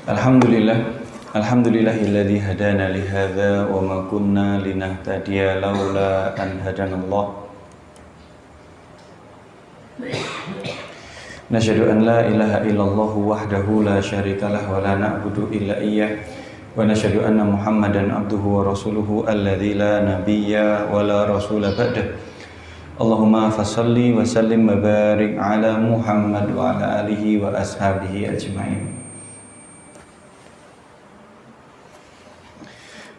Alhamdulillahilladzi hadana li hadza wa ma kunna linahtadiya laula an hadanallah. Nashhadu an la ilaha illallah wahdahu la syarikalah wa la na'budu illa iyyah wa nashhadu anna Muhammadan abduhu wa rasuluhu alladzi la nabiyya wa la rasula ba'dah. Allahumma fassalli wa sallim wa barik ala Muhammad wa ala alihi wa ashabihi ajma'in.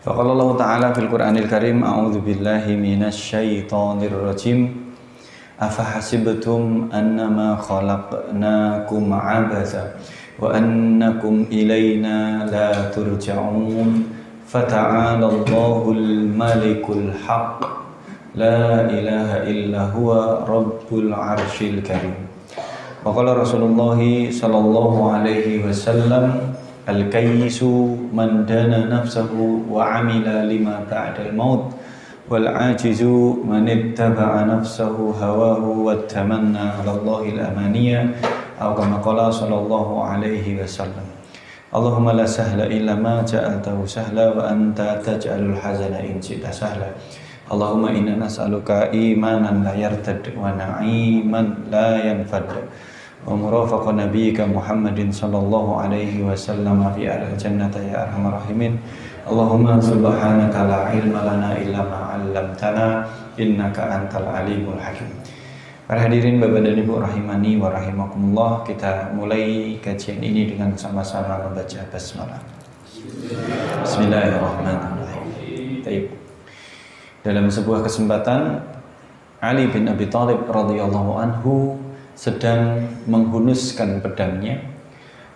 Faqala Allah Ta'ala fil Qur'anil Karim, a'udzu billahi minasy syaithanir rajim. Afahasibtum annama khalaqnakum 'abatha wa annakum ilaina la turja'un. Fata'ala Allahul malikul haqq la ilaha illa huwa rabbul arsyil karim. Faqala Rasulullah sallallahu alaihi wasallam, al-kayyisu man dana nafsahu wa amila lima ba'dal maut wal ajizu man ittaba'a nafsahu hawahu wa tamanna 'ala Allahil amaniya aw kama qala sallallahu alaihi wasallam. Allahumma la sahla illa ma ja'altahu sahla wa anta taj'alul hazana in syi'ta sahla. Allahumma inna nas'aluka imanan la yartad wa na'iman la yanfad wa murafaqa nabiyyika Muhammadin sallallahu alaihi wasallam fi al-jannati ya arhamar rahimin. Allahumma subhanaka la ilma lana illa ma 'allamtana innaka antal alimul hakim. Para hadirin Bapak dan Ibu rahimani wa rahimakumullah, kita mulai kajian ini dengan sama-sama membaca basmalah. Bismillahirrahmanirrahim. Baik. Dalam sebuah kesempatan, Ali bin Abi Thalib radhiyallahu anhu sedang menghunuskan pedangnya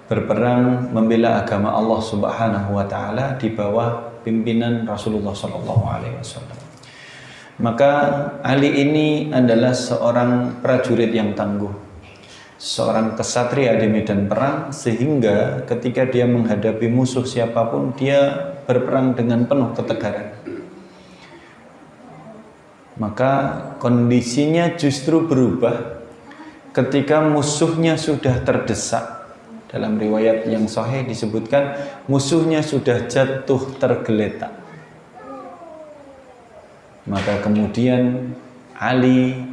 berperang membela agama Allah Subhanahu wa taala di bawah pimpinan Rasulullah sallallahu alaihi wasallam. Maka Ali ini adalah seorang prajurit yang tangguh, seorang kesatria di medan perang, sehingga ketika dia menghadapi musuh siapapun dia berperang dengan penuh ketegaran. Maka kondisinya justru berubah ketika musuhnya sudah terdesak. Dalam riwayat yang sahih disebutkan musuhnya sudah jatuh tergeletak. Maka kemudian Ali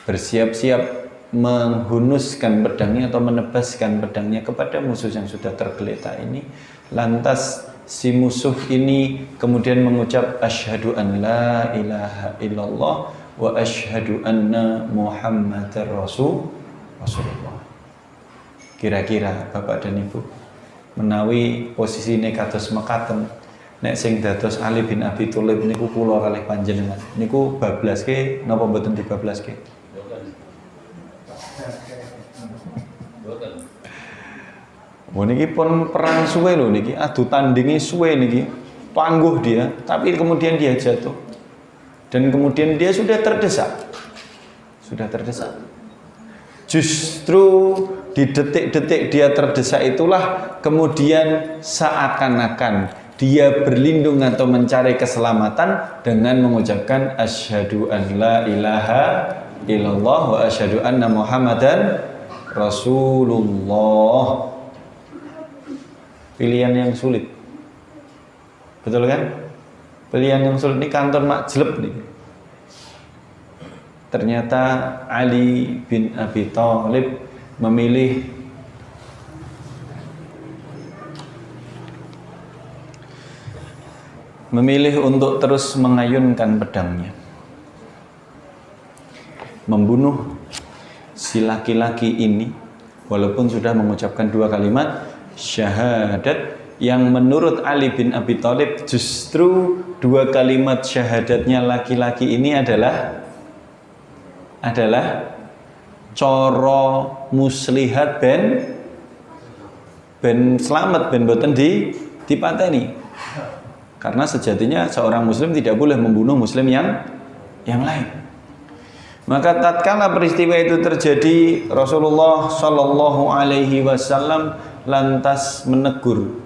bersiap-siap menghunuskan pedangnya atau menebaskan pedangnya kepada musuh yang sudah tergeletak ini. Lantas si musuh ini kemudian mengucap asyhadu an la ilaha illallah wa asyhadu anna Muhammadar Rasulullah. Kira-kira Bapak dan Ibu menawi posisine kados mekaten, nek sing dados Ali bin Abi Thalib niku kula kalih panjenengan niku bablaske napa mboten dibablaske? Oh niki pun perang suwe lho niki, adu tandingi suwe niki, tangguh dia, tapi kemudian dia jatuh dan kemudian dia sudah terdesak. Justru di detik-detik dia terdesak itulah kemudian seakan-akan dia berlindung atau mencari keselamatan dengan mengucapkan asyhadu an la ilaha illallah wa asyhadu anna Muhammadan Rasulullah. Pilihan yang sulit, betul kan? Pilihan yang sulit ini kantor mak jelep nih. Ternyata Ali bin Abi Thalib memilih untuk terus mengayunkan pedangnya, membunuh si laki-laki ini walaupun sudah mengucapkan dua kalimat syahadat yang menurut Ali bin Abi Thalib justru dua kalimat syahadatnya laki-laki ini adalah coro muslihat ben selamat ben boten dipateni. Karena sejatinya seorang muslim tidak boleh membunuh muslim yang lain. Maka tatkala peristiwa itu terjadi, Rasulullah sallallahu alaihi wasallam lantas menegur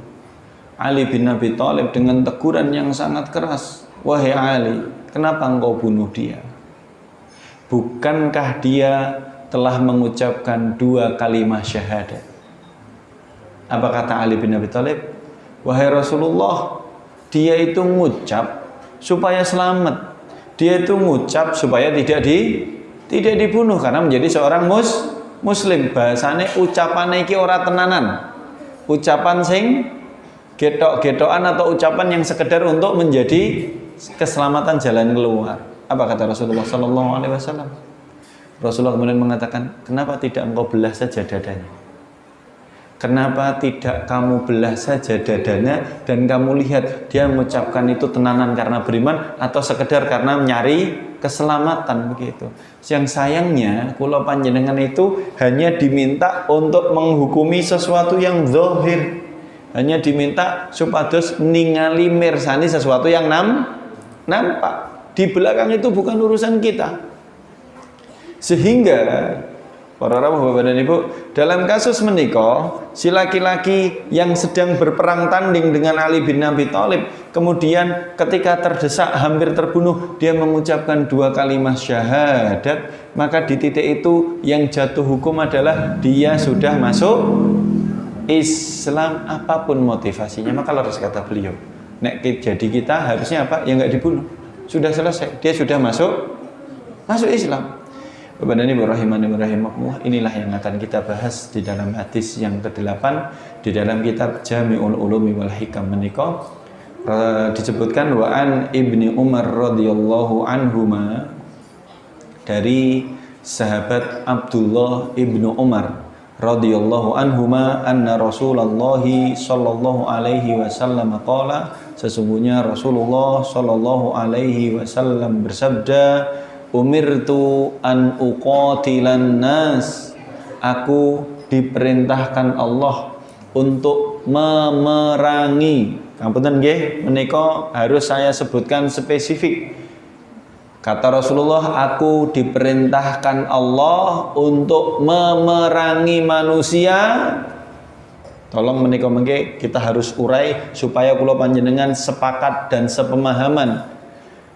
Ali bin Abi Thalib dengan teguran yang sangat keras. Wahai Ali, kenapa engkau bunuh dia? Bukankah dia telah mengucapkan dua kalimat syahadat? Apa kata Ali bin Abi Thalib? Wahai Rasulullah, dia itu ngucap supaya selamat. Dia itu ngucap supaya tidak dibunuh karena menjadi seorang muslim. Bahasane ucapan iki ora tenanan. Ucapan sing getok-getokan atau ucapan yang sekedar untuk menjadi keselamatan jalan keluar. Apa kata Rasulullah sallallahu alaihi wasallam? Rasulullah kemudian mengatakan, "Kenapa tidak engkau belah saja dadanya? Kenapa tidak kamu belah saja dadanya dan kamu lihat dia mengucapkan itu tenanan karena beriman atau sekedar karena mencari keselamatan begitu." Yang sayangnya kula panjenengan itu hanya diminta untuk menghukumi sesuatu yang zahir, hanya diminta supados ningali mirsani sesuatu yang nampak. Di belakang itu bukan urusan kita. Sehingga para rawuh Bapak dan Ibu, dalam kasus menikah, si laki-laki yang sedang berperang tanding dengan Ali bin Abi Thalib, kemudian ketika terdesak hampir terbunuh, dia mengucapkan 2 kalimat syahadat, maka di titik itu yang jatuh hukum adalah dia sudah masuk Islam apapun motivasinya. Maka harus kata beliau, nek jadi kita harusnya apa? Ya nggak dibunuh. Sudah selesai, dia sudah masuk Islam. Bapak dan Ibu rahimani wa rahimakumullah, inilah yang akan kita bahas di dalam hadis yang ke-8 di dalam kitab Jami'ul Ulumi wal Hikam menika. Disebutkan wa an Ibni Umar radhiyallahu anhuma, dari sahabat Abdullah ibnu Umar radhiyallahu anhuma, anna Rasulullah sallallahu alaihi wasallam qala, sesungguhnya Rasulullah sallallahu alaihi wasallam bersabda, umirtu an uqatilan nas, aku diperintahkan Allah untuk memerangi. Ngapunten nggih, menika harus saya sebutkan spesifik. Kata Rasulullah, aku diperintahkan Allah untuk memerangi manusia. Tolong menika mengke kita harus urai supaya kula panjenengan sepakat dan sepemahaman.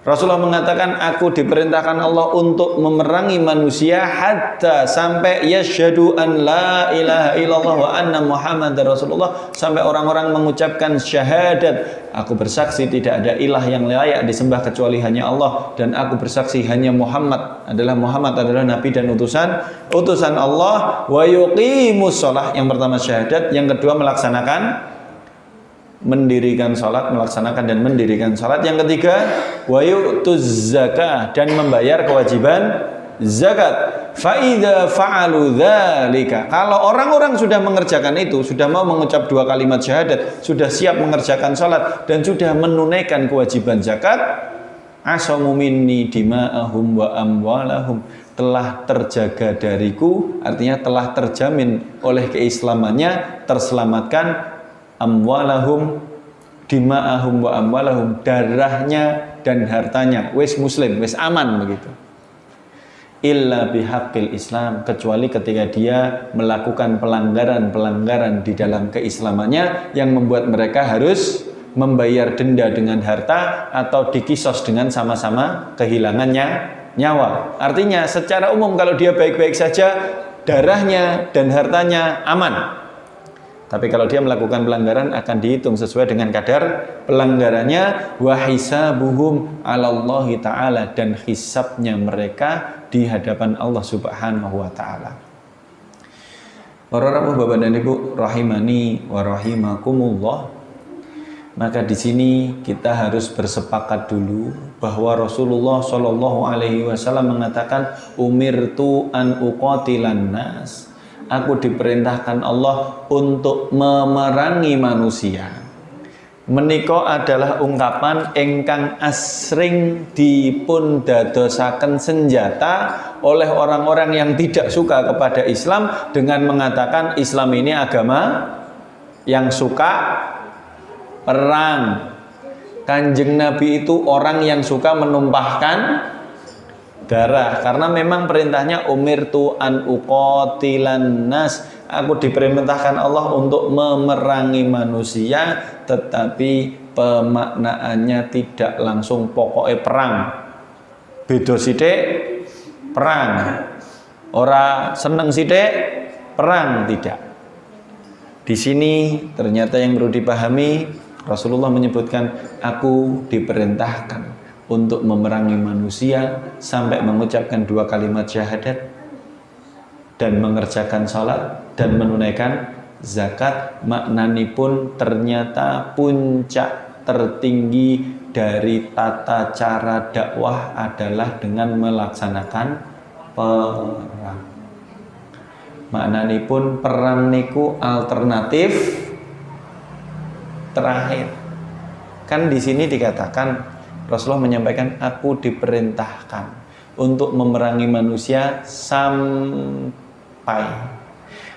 Rasulullah mengatakan, aku diperintahkan Allah untuk memerangi manusia hatta sampai yasyhadu an la ilaha illallah wa anna Muhammadar Rasulullah, sampai orang-orang mengucapkan syahadat, aku bersaksi tidak ada ilah yang layak disembah kecuali hanya Allah, dan aku bersaksi hanya Muhammad adalah nabi dan utusan Allah, wa yuqimus shalah, yang pertama syahadat, yang kedua mendirikan salat, melaksanakan dan mendirikan salat. Yang ketiga, wa yu'tuz zakah, dan membayar kewajiban zakat. Fa idza fa'alu dzalika, kalau orang-orang sudah mengerjakan itu, sudah mau mengucap 2 kalimat syahadat, sudah siap mengerjakan salat dan sudah menunaikan kewajiban zakat, asamu minni dima'ahum wa amwalahum, telah terjaga dariku, artinya telah terjamin oleh keislamannya, terselamatkan amwalahum, dima'ahum wa amwalahum, darahnya dan hartanya, wis muslim, wis aman begitu. Illa bihaqqil Islam, kecuali ketika dia melakukan pelanggaran di dalam keislamannya yang membuat mereka harus membayar denda dengan harta atau dikisos dengan sama-sama kehilangannya nyawa. Artinya secara umum kalau dia baik-baik saja, darahnya dan hartanya aman. Tapi kalau dia melakukan pelanggaran akan dihitung sesuai dengan kadar pelanggarannya. Wa hisabuhum 'alallahi ta'ala, dan hisabnya mereka di hadapan Allah Subhanahu wa taala. Para Bapak dan Ibu rahimani wa rahimakumullah. Maka di sini kita harus bersepakat dulu bahwa Rasulullah Shallallahu alaihi wasallam mengatakan, umirtu an uqatilan nas, aku diperintahkan Allah untuk memerangi manusia. Menika adalah ungkapan ingkang asring dipun dadosaken senjata oleh orang-orang yang tidak suka kepada Islam dengan mengatakan Islam ini agama yang suka perang. Kanjeng Nabi itu orang yang suka menumpahkan darah, karena memang perintahnya umirtu an uqatilan nas, aku diperintahkan Allah untuk memerangi manusia, tetapi pemaknaannya tidak langsung pokoknya perang. Beda sithik ora seneng sithik perang, tidak. Di sini ternyata yang perlu dipahami, Rasulullah menyebutkan, aku diperintahkan untuk memerangi manusia sampai mengucapkan 2 kalimat syahadat dan mengerjakan salat dan menunaikan zakat. Maknani pun ternyata puncak tertinggi dari tata cara dakwah adalah dengan melaksanakan perang. Maknani pun perang niku alternatif terakhir. Kan di sini dikatakan Rasulullah menyampaikan, aku diperintahkan untuk memerangi manusia sampai.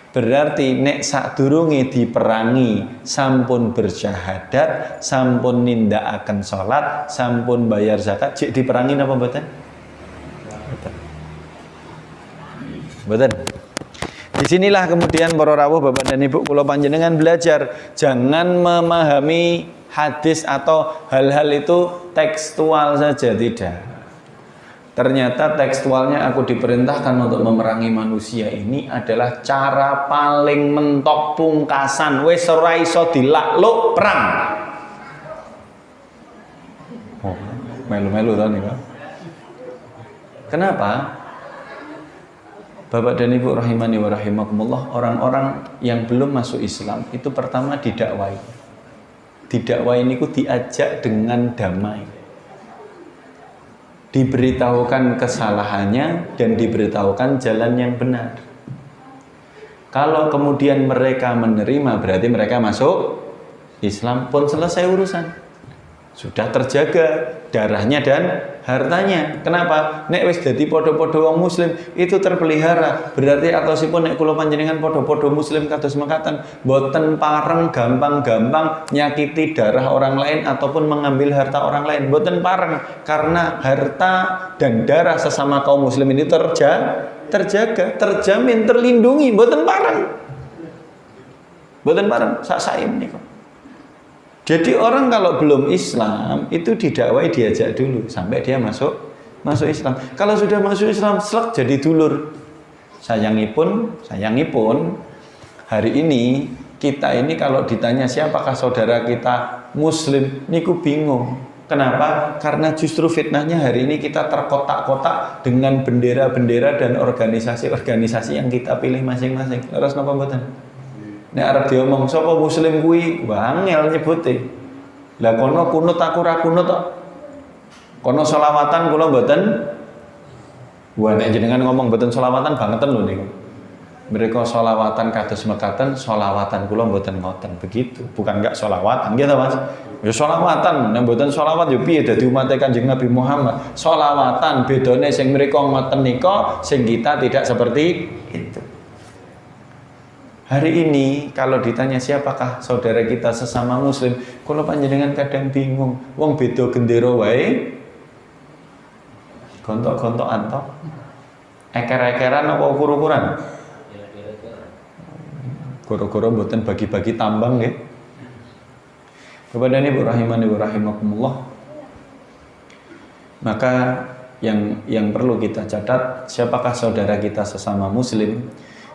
Berarti nek sadurunge diperangi sampun bersyahadat, sampun nindakaken salat, sampun bayar zakat, jek diperangi napa mboten? Mboten. Disinilah kemudian para rawuh Bapak dan Ibu kula panjenengan belajar jangan memahami hadis atau hal-hal itu tekstual saja, tidak. Ternyata tekstualnya aku diperintahkan untuk memerangi manusia ini adalah cara paling mentok pungkasan. Wis ora iso dilakluk perang. Oh, melu-melu to niku. Kenapa? Bapak dan Ibu rahimani wa rahimakumullah, orang-orang yang belum masuk Islam itu pertama didakwai. Didakwai niku diajak dengan damai. Diberitahukan kesalahannya dan diberitahukan jalan yang benar. Kalau kemudian mereka menerima, berarti mereka masuk Islam, pun selesai urusan. Sudah terjaga darahnya dan hartanya. Kenapa? Nek wis dadi podo-podo wong muslim itu terpelihara. Berarti atosipun nek kula panjenengan podo-podo muslim kados mekaten, boten pareng gampang-gampang nyakiti darah orang lain ataupun mengambil harta orang lain. Boten pareng, karena harta dan darah sesama kaum muslim ini terjaga, terjamin, terlindungi. Boten pareng. Boten pareng sak saim niku. Jadi orang kalau belum Islam itu didakwai, diajak dulu sampai dia masuk Islam. Kalau sudah masuk Islam, selak jadi dulur. Sayangipun hari ini kita ini kalau ditanya siapakah saudara kita Muslim, niku bingung. Kenapa? Karena justru fitnahnya hari ini kita terkotak-kotak dengan bendera-bendera dan organisasi-organisasi yang kita pilih masing-masing. Leres napa mboten? Nek arep diomong sapa muslim kuwi, wangel nyebute. Lah kono kunut aku ra kunut tok. Kono selawatan kula mboten. Wah nek jenengan ngomong mboten selawatan bangeten lho niku. Mereka selawatan kados mekaten, selawatan kula mboten ngoten. Begitu. Bukan enggak selawatan nggih ta Mas? Ya selawatan, nek mboten selawat ya piye dadi umat Kanjeng Nabi Muhammad. Selawatan bedane sing mriko ngoten nika, sing kita tidak seperti itu. Hari ini kalau ditanya siapakah saudara kita sesama muslim, kalau panjenengan kadang bingung, wong beda gendera wae, gontok-gontokan toh, eker-ekeran apa ukur-ukuran? Goro-goro mboten bagi-bagi tambang nggih. Kepada Ibu rahimani wa rahimakumullah. Maka yang perlu kita catat, siapakah saudara kita sesama muslim?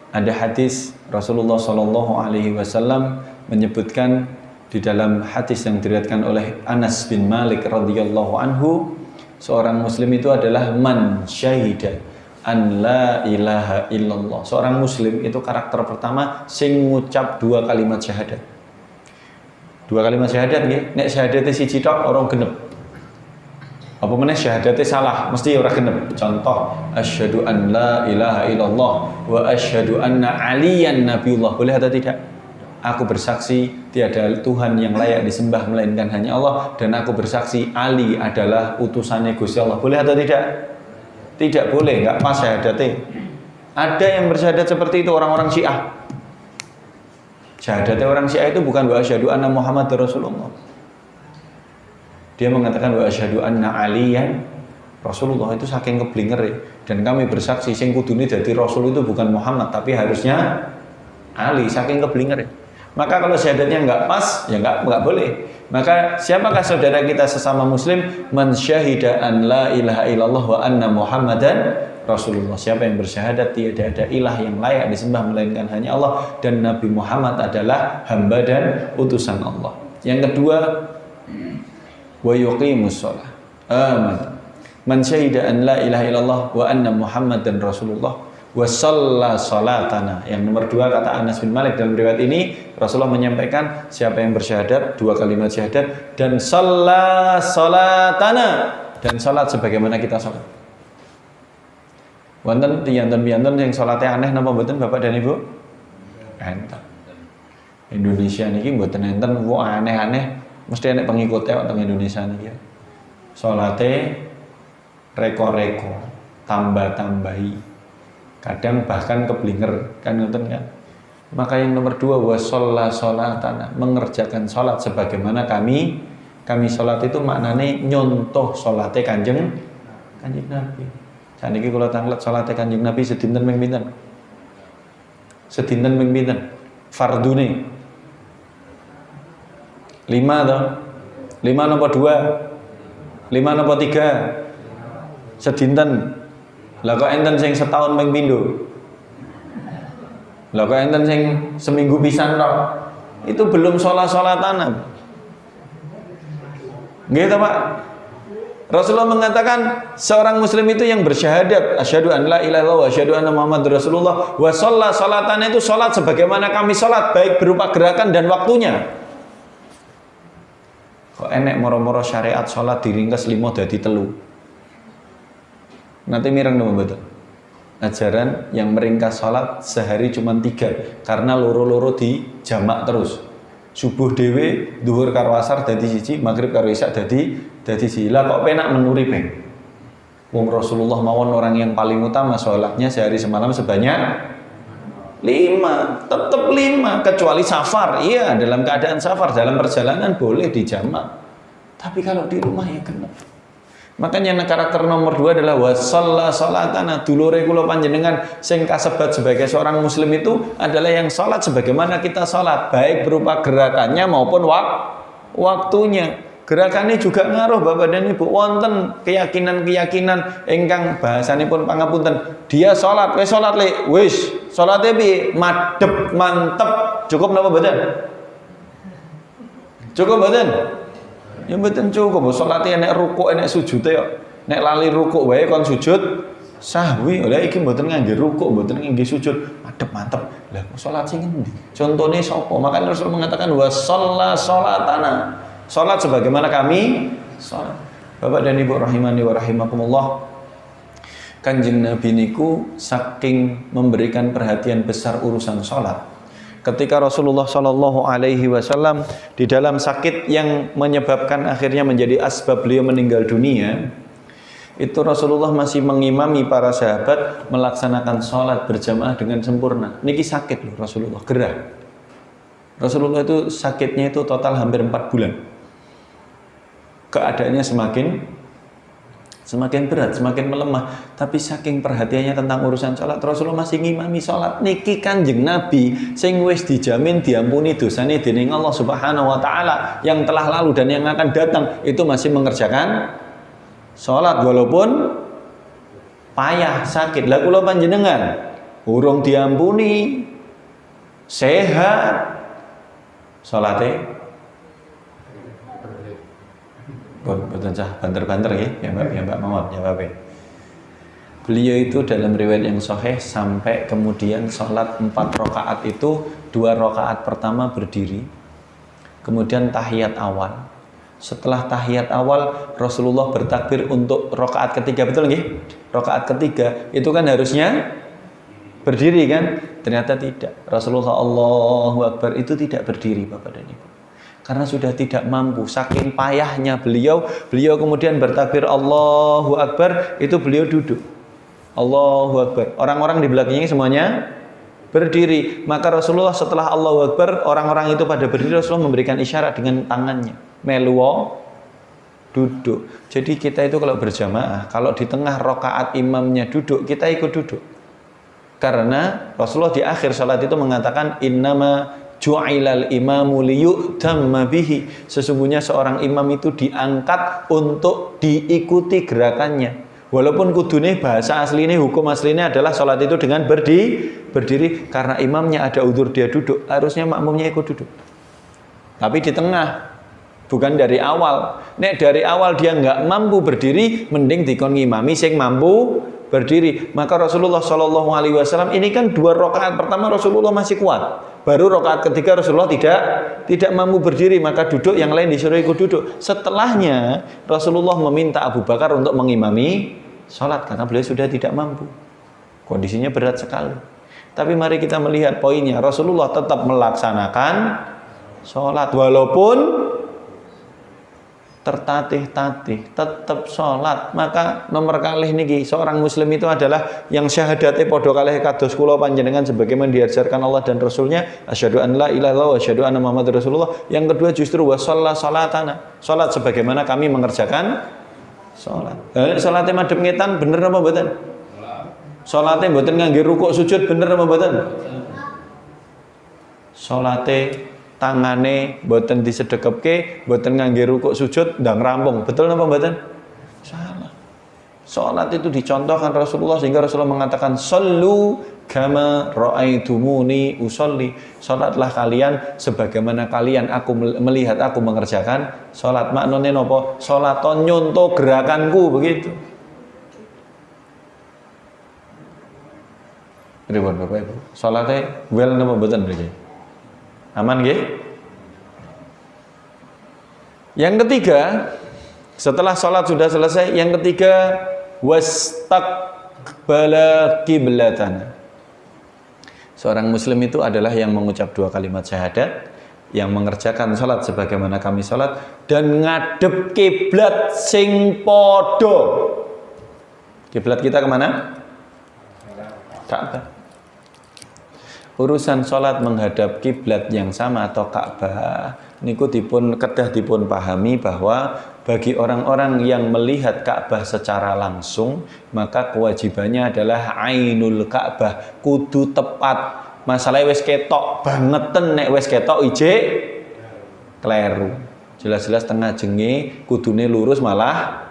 Ada hadis Rasulullah Shallallahu Alaihi Wasallam menyebutkan di dalam hadis yang diriwayatkan oleh Anas bin Malik radhiyallahu anhu, seorang muslim itu adalah man syahida an la ilaha illallah. Seorang muslim itu karakter pertama sing ngucap 2 kalimat syahadat. 2 kalimat syahadat nggih, nek syahadate siji tok ora genep. Apa meneh syahadatnya salah, mesti ora genep. Contoh, asyhadu an la ilaha illallah wa asyhadu anna aliyan nabiyullah. Boleh atau tidak? Aku bersaksi tiada Tuhan yang layak disembah melainkan hanya Allah, dan aku bersaksi Ali adalah utusannya Gusti Allah. Boleh atau tidak? Tidak boleh, enggak pas syahadatnya. Ada yang bersyahadat seperti itu, orang-orang Syiah. Syahadatnya orang Syiah itu bukan wa asyhadu anna Muhammadar Rasulullah. Dia mengatakan wa asyhadu anna aliyan Rasulullah, itu saking keblinger ya. Dan kami bersaksi sing kudune dadi rasul itu bukan Muhammad tapi harusnya Ali, saking keblinger ya. Maka kalau syahadatnya enggak pas ya enggak boleh. Maka siapakah saudara kita sesama muslim? Man syahida an la ilaha illallah wa anna Muhammadan Rasulullah. Siapa yang bersyahadat tiada ada ilah yang layak disembah melainkan hanya Allah, dan Nabi Muhammad adalah hamba dan utusan Allah. Yang kedua, wa yuqimus shalah. Aman. Man syahida an la ilaha illallah wa anna Muhammadan Rasulullah wa shalla salatana. Yang nomor dua kata Anas bin Malik dalam riwayat ini, Rasulullah menyampaikan siapa yang bersyahadat, dua kalimat syahadat, dan shalla salatana, dan salat sebagaimana kita salat. Wonten piyanten-piyanten yang salatnya aneh napa mboten Bapak dan Ibu? Enten. Indonesia niki mboten enten wong aneh-aneh, mesti enek pengikutnya wong Indonesia niki. Salate reko-reko, tambah-tambahi, kadang bahkan keblinger, kan ngoten kan. Maka yang nomor dua, wasalla sholatana, mengerjakan sholat sebagaimana kami sholat itu maknanya nyontoh sholatnya kanjeng Nabi. Saniki kula tanglet sholatnya kanjeng Nabi sedinten ping pinten? Sedinten ping pinten? Fardune 5 toh? 5 napa 2? 5 napa 3? Sedinten. Lah kok enten sing setahun ping pindho. Lah kok enten sing seminggu pisan tok. Itu belum salat-salatan. Nggih ta, Pak? Rasulullah mengatakan seorang muslim itu yang bersyahadat asyhadu an la ilaha illallah wa asyhadu anna muhammadar rasulullah wa shalla salatan, itu salat sebagaimana kami salat, baik berupa gerakan dan waktunya. Kok enek moro-moro syariat salat diringkes 5 dadi 3. Nanti mireng nama betul. Ajaran yang meringkas sholat sehari cuma 3 karena loro-loro di jamak terus. Subuh dewe, duhur karo asar dadi siji, maghrib karo isya dadi siji. Lah kok penak menuri peng. Wong Rasulullah mawon orang yang paling utama sholatnya sehari semalam sebanyak 5, tetap 5 kecuali safar. Iya, dalam keadaan safar, dalam perjalanan boleh di jamak. Tapi kalau di rumah ya kena. Makanya karakter nomor 2 adalah wasalla salatana, dulure kula panjenengan sing kasebat sebagai seorang muslim itu adalah yang salat sebagaimana kita salat, baik berupa gerakannya maupun waktunya. Gerakannya juga ngaruh Bapak dan Ibu. Wonten keyakinan-keyakinan ingkang bahasanipun pangapunten. Dia salat, wis salat le, wis salate piye? Madhep, mantep. Cukup napa mboten? Cukup mboten? Ya mboten cukup, salate enek rukuk, enek sujud ya. Nek lali rukuk wae kon sujud sahwi. Lah iki mboten ngangge rukuk, mboten ngangge sujud. Madhep mantep. Lah salat sing endi? Contone sapa? Maka Rasul mengatakan wasalla salatana. Salat sebagaimana kami salat. Bapak dan Ibu rahimani wa rahimakumullah. Kanjeng Nabi niku saking memberikan perhatian besar urusan salat. Ketika Rasulullah Shallallahu Alaihi Wasallam di dalam sakit yang menyebabkan akhirnya menjadi asbab beliau meninggal dunia, itu Rasulullah masih mengimami para sahabat melaksanakan sholat berjamaah dengan sempurna. Niki sakit loh Rasulullah, gerah. Rasulullah itu sakitnya itu total hampir 4 bulan. Keadaannya semakin berat, semakin melemah. Tapi saking perhatiannya tentang urusan sholat, Rasulullah masih ngimami sholat. Niki kanjeng Nabi sing wis dijamin diampuni dosane dening Allah Subhanahu wa taala yang telah lalu dan yang akan datang, itu masih mengerjakan sholat walaupun payah, sakit. Lah kula panjenengan urung diampuni, sehat, salate betul cah banter-banter ya Mbak Mawar ya Bapak. Beliau itu dalam riwayat yang sahih sampai kemudian sholat 4 rakaat itu 2 rakaat pertama berdiri, kemudian tahiyat awal. Setelah tahiyat awal Rasulullah bertakbir untuk rakaat ketiga, betul nggih? Rakaat ketiga itu kan harusnya berdiri kan? Ternyata tidak. Rasulullah Allahu Akbar itu tidak berdiri Bapak dan Ibu. Karena sudah tidak mampu, saking payahnya beliau kemudian bertakbir Allahu Akbar, itu beliau duduk. Allahu Akbar. Orang-orang di belakangnya semuanya berdiri. Maka Rasulullah setelah Allahu Akbar, orang-orang itu pada berdiri, Rasulullah memberikan isyarat dengan tangannya. Meluwo, duduk. Jadi kita itu kalau berjamaah, kalau di tengah rakaat imamnya duduk, kita ikut duduk. Karena Rasulullah di akhir salat itu mengatakan innama ju'ilal imamu liyu'tamma bihi. Sesungguhnya seorang imam itu diangkat untuk diikuti gerakannya. Walaupun kudune bahasa aslinya, hukum aslinya adalah sholat itu dengan berdiri karena imamnya ada udzur dia duduk, harusnya makmumnya ikut duduk. Tapi di tengah, bukan dari awal. Nek dari awal dia nggak mampu berdiri, mending dikon ngimami sing mampu berdiri. Maka Rasulullah Shallallahu Alaihi Wasallam ini kan 2 rakaat pertama Rasulullah masih kuat. Baru rakaat ketiga Rasulullah tidak mampu berdiri, maka duduk, yang lain disuruh ikut duduk. Setelahnya Rasulullah meminta Abu Bakar untuk mengimami sholat karena beliau sudah tidak mampu. Kondisinya berat sekali. Tapi mari kita melihat poinnya, Rasulullah tetap melaksanakan sholat walaupun tertatih-tatih, tetap sholat. Maka nomor kalih niki seorang muslim itu adalah yang syahadate podo kalih kados kula panjenengan sebagaimana diajarkan Allah dan Rasulnya, asyhadu an la ilaha illallah wa asyhadu anna muhammadar rasulullah. Yang kedua justru wa sholatana, sholat sebagaimana kami mengerjakan sholat. Sholatnya madhep ngetan bener apa mboten? Sholatnya mboten ngangge rukuk sujud bener apa mboten? Sholatnya tangane mboten disedekepke, mboten ngangge rukuk sujud ndang rampung. Betul napa mboten? Salah. Salat itu dicontohkan Rasulullah sehingga Rasulullah mengatakan shollu kama raaitumuni usolli. Salatlah kalian sebagaimana kalian melihat aku mengerjakan salat. Maknane napa? Salat nyontoh gerakanku, begitu. Pripun Bapak Ibu? Salate well napa mboten nggih? Aman nggih? Yang ketiga, setelah sholat sudah selesai, yang ketiga wastaqbala qiblatan. Seorang muslim itu adalah yang mengucap 2 kalimat syahadat, yang mengerjakan sholat sebagaimana kami sholat, dan ngadep kiblat sing podo. Kiblat kita kemana? Ka'bah. Urusan sholat menghadap kiblat yang sama atau Ka'bah niku kedah dipun pahami bahwa bagi orang-orang yang melihat Ka'bah secara langsung, maka kewajibannya adalah ainul Ka'bah, kudu tepat. Masalahnya wis ketok bangeten, nek wis ketok ije kleru. Jelas-jelas tengah jenge kudune lurus malah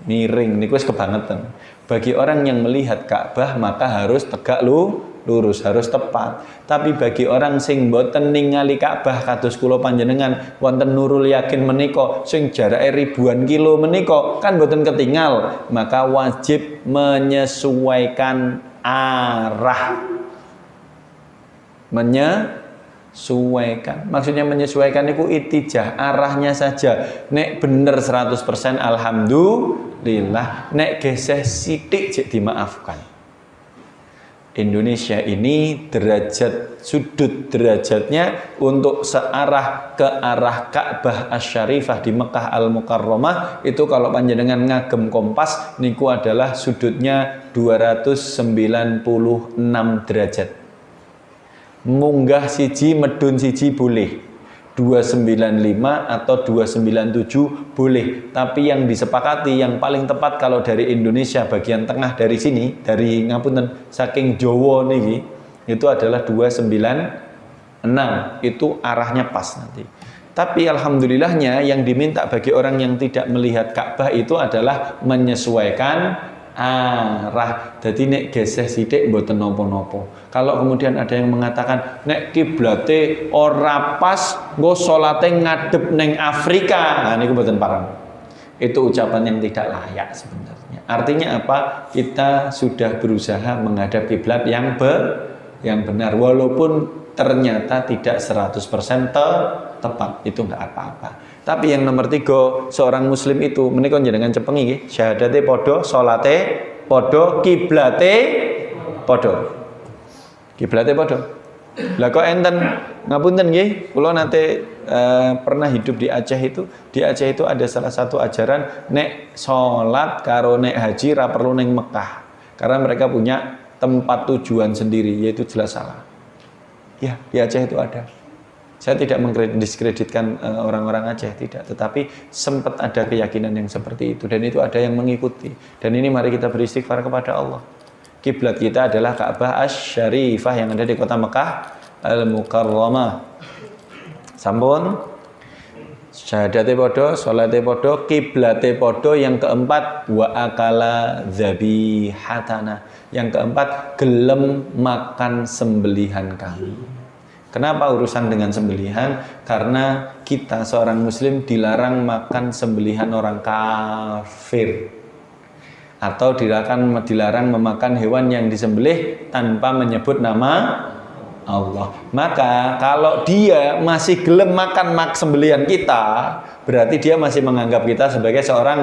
miring, niku wis kebangetan. Bagi orang yang melihat Ka'bah maka harus tegak lurus, harus tepat. Tapi bagi orang sing mboten ningali Ka'bah kados kula panjenengan wonten Nurul Yakin menika sing jarake ribuan kilo menika kan mboten ketinggal, maka wajib menyesuaikan arah. Menyesuaikan. Maksudnya menyesuaikan itu itijah, arahnya saja. Nek bener 100% alhamdulillah, nek geseh sithik jek dimaafkan. Indonesia ini sudut derajatnya untuk searah ke arah Ka'bah Asy-Syarifah di Mekah Al-Mukarramah itu kalau panjenengan ngagem kompas niku adalah sudutnya 296 derajat. Munggah siji medun siji boleh, 295 atau 297 boleh, tapi yang disepakati yang paling tepat kalau dari Indonesia bagian tengah dari sini, dari ngapunten saking Jawa niki itu adalah 296, itu arahnya pas nanti. Tapi alhamdulillahnya yang diminta bagi orang yang tidak melihat Ka'bah itu adalah menyesuaikan arah. Jadi nek geseh sithik mboten napa-napa. Kalau kemudian ada yang mengatakan nek kiblate ora pas, nggo salate ngadep neng Afrika. Nah niku mboten parang. Itu ucapan yang tidak layak sebenarnya. Artinya apa? Kita sudah berusaha menghadap kiblat yang benar walaupun ternyata tidak 100% tepat. Itu enggak apa-apa. Tapi yang nomor 3, seorang muslim itu menika njenengan cepengi nggih, syahadate padha, salate padha, kiblate padha. Kiblate padha. Lah kok enten ngapunten nggih, kula nate pernah hidup di Aceh itu. Di Aceh itu ada salah satu ajaran nek salat karo nek haji ra perlu ning Mekah. Karena mereka punya tempat tujuan sendiri, yaitu jelas salah. Ya, di Aceh itu ada. Saya tidak mendiskreditkan orang-orang Aceh, tidak. Tetapi sempat ada keyakinan yang seperti itu. Dan itu ada yang mengikuti. Dan ini mari kita beristighfar kepada Allah. Kiblat kita adalah Ka'bah Asy-Syarifah yang ada di kota Mekah Al-Mukarramah. Sampun. Syahadate padha, salate padha, kiblate padha. Yang keempat wa akala dzabihatana. Yang keempat gelem makan sembelihan kami. Kenapa urusan dengan sembelihan? Karena kita seorang muslim dilarang makan sembelihan orang kafir, atau dilarang memakan hewan yang disembelih tanpa menyebut nama Allah. Maka kalau dia masih gelem makan sembelihan kita, berarti dia masih menganggap kita sebagai seorang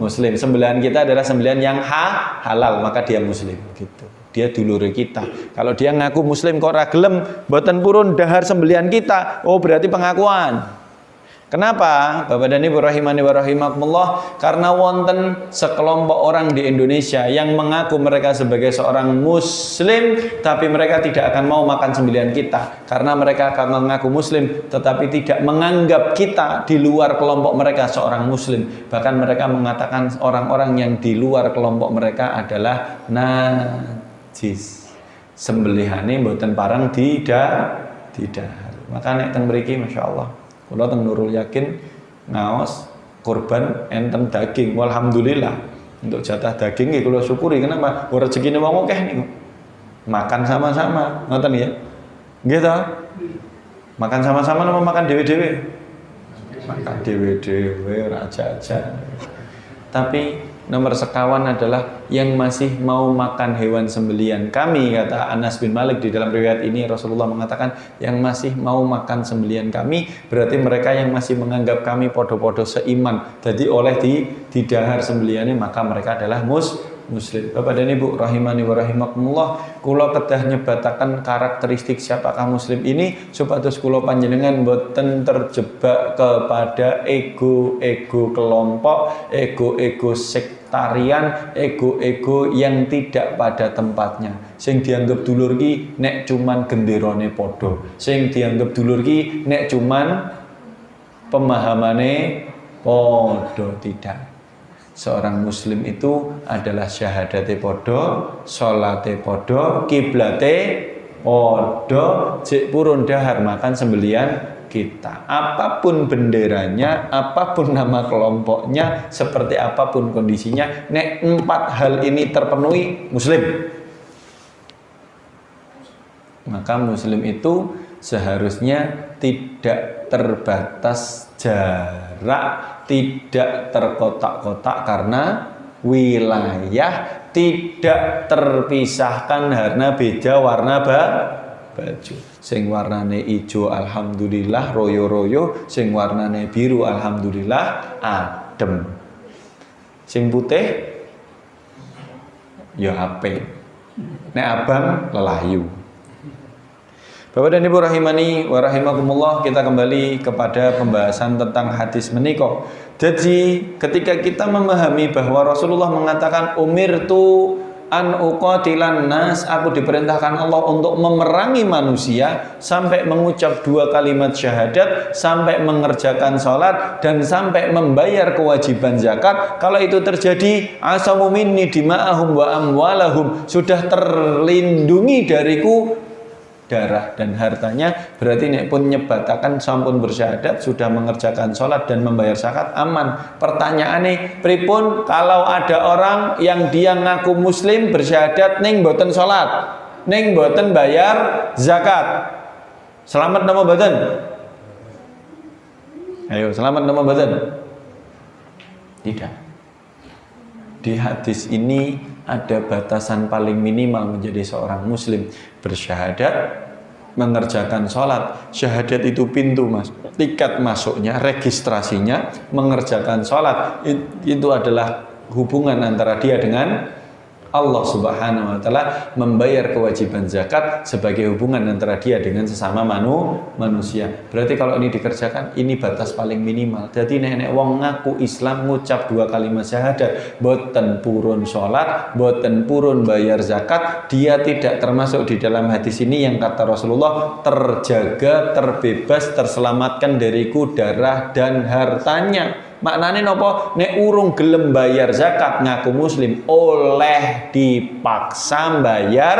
muslim. Sembelihan kita adalah sembelihan yang halal, maka dia muslim gitu. Dia dulure kita. Kalau dia ngaku muslim kok ora gelem mboten purun dahar sembelihan kita, oh berarti pengakuan. Kenapa? Bapak dan Ibu rahimani wa rahimakumullah, karena wonten sekelompok orang di Indonesia yang mengaku mereka sebagai seorang muslim, tapi mereka tidak akan mau makan sembelihan kita, karena mereka akan mengaku muslim tetapi tidak menganggap kita di luar kelompok mereka seorang muslim. Bahkan mereka mengatakan orang-orang yang di luar kelompok mereka adalah najis. Sembelihane mboten parang tidak. Maka nek teng mriki masyaallah kula teng Nurul Yakin ngaos kurban enten daging, walhamdulillah. Untuk jatah daging nggih kula syukuri. Kenapa? Rezekine wong akeh niku. Makan sama-sama, ngoten ya. Nggih ta? Makan sama-sama napa makan dhewe-dhewe? Makan dhewe-dhewe ora jajan. Tapi nomor sekawan adalah yang masih mau makan hewan sembelihan kami, kata Anas bin Malik di dalam riwayat ini. Rasulullah mengatakan yang masih mau makan sembelihan kami berarti mereka yang masih menganggap kami podo-podo seiman, jadi oleh didahar sembelihannya, maka mereka adalah muslim. Bapak dan Ibu rahimani wa rahimakumullah, kula kedah nyebataken karakteristik siapakah muslim ini supados kula panjenengan boten terjebak kepada ego kelompok, ego sektarian, ego yang tidak pada tempatnya. Sing dianggap dulur ki nek cuman genderone podo, sing dianggap dulur ki nek cuman pemahamane podo. Tidak. Seorang muslim itu adalah syahadate podo, salate podo, kiblate podo, jek purun dahar makan sembelian kita. Apapun benderanya, apapun nama kelompoknya, seperti apapun kondisinya, nek 4 hal ini terpenuhi, muslim. Maka muslim itu seharusnya tidak terbatas jarak, tidak terkotak-kotak karena wilayah, tidak terpisahkan karena beda warna baju. Sing warnane ijo alhamdulillah royo-royo, sing warnane biru alhamdulillah adem. Sing putih ya ape. Nek abang lelayu. Bapak dan Ibu rahimani wa rahimakumullah, kita kembali kepada pembahasan tentang hadis menika. Jadi ketika kita memahami bahwa Rasulullah mengatakan umirtu an uqatilan nas, aku diperintahkan Allah untuk memerangi manusia, sampai mengucap 2 kalimat syahadat, sampai mengerjakan sholat, dan sampai membayar kewajiban zakat. Kalau itu terjadi, asamu minni dima'ahum wa amwalahum, sudah terlindungi dariku darah dan hartanya. Berarti nek pun nyebatakan sampun bersyahadat, sudah mengerjakan sholat dan membayar zakat, aman. Pertanyaannya, pripun kalau ada orang yang dia ngaku muslim bersyahadat ning boten sholat, ning boten bayar zakat, selamat nama boten? Ayo selamat nama boten? Tidak. Di hadis ini ada batasan paling minimal menjadi seorang muslim: bersyahadat, mengerjakan sholat. Syahadat itu pintu mas, tiket masuknya, registrasinya. Mengerjakan sholat itu adalah hubungan antara dia dengan Allah subhanahu wa ta'ala. Membayar kewajiban zakat sebagai hubungan antara dia dengan sesama manusia. Berarti kalau ini dikerjakan, ini batas paling minimal. Jadi nenek wong ngaku Islam, ngucap 2 kalimat syahadat, boten purun sholat, boten purun bayar zakat, dia tidak termasuk di dalam hadis ini yang kata Rasulullah, terjaga, terbebas, terselamatkan dariku darah dan hartanya. Maknanya nopo? Nek urung gelem bayar zakat ngaku muslim, oleh dipaksa bayar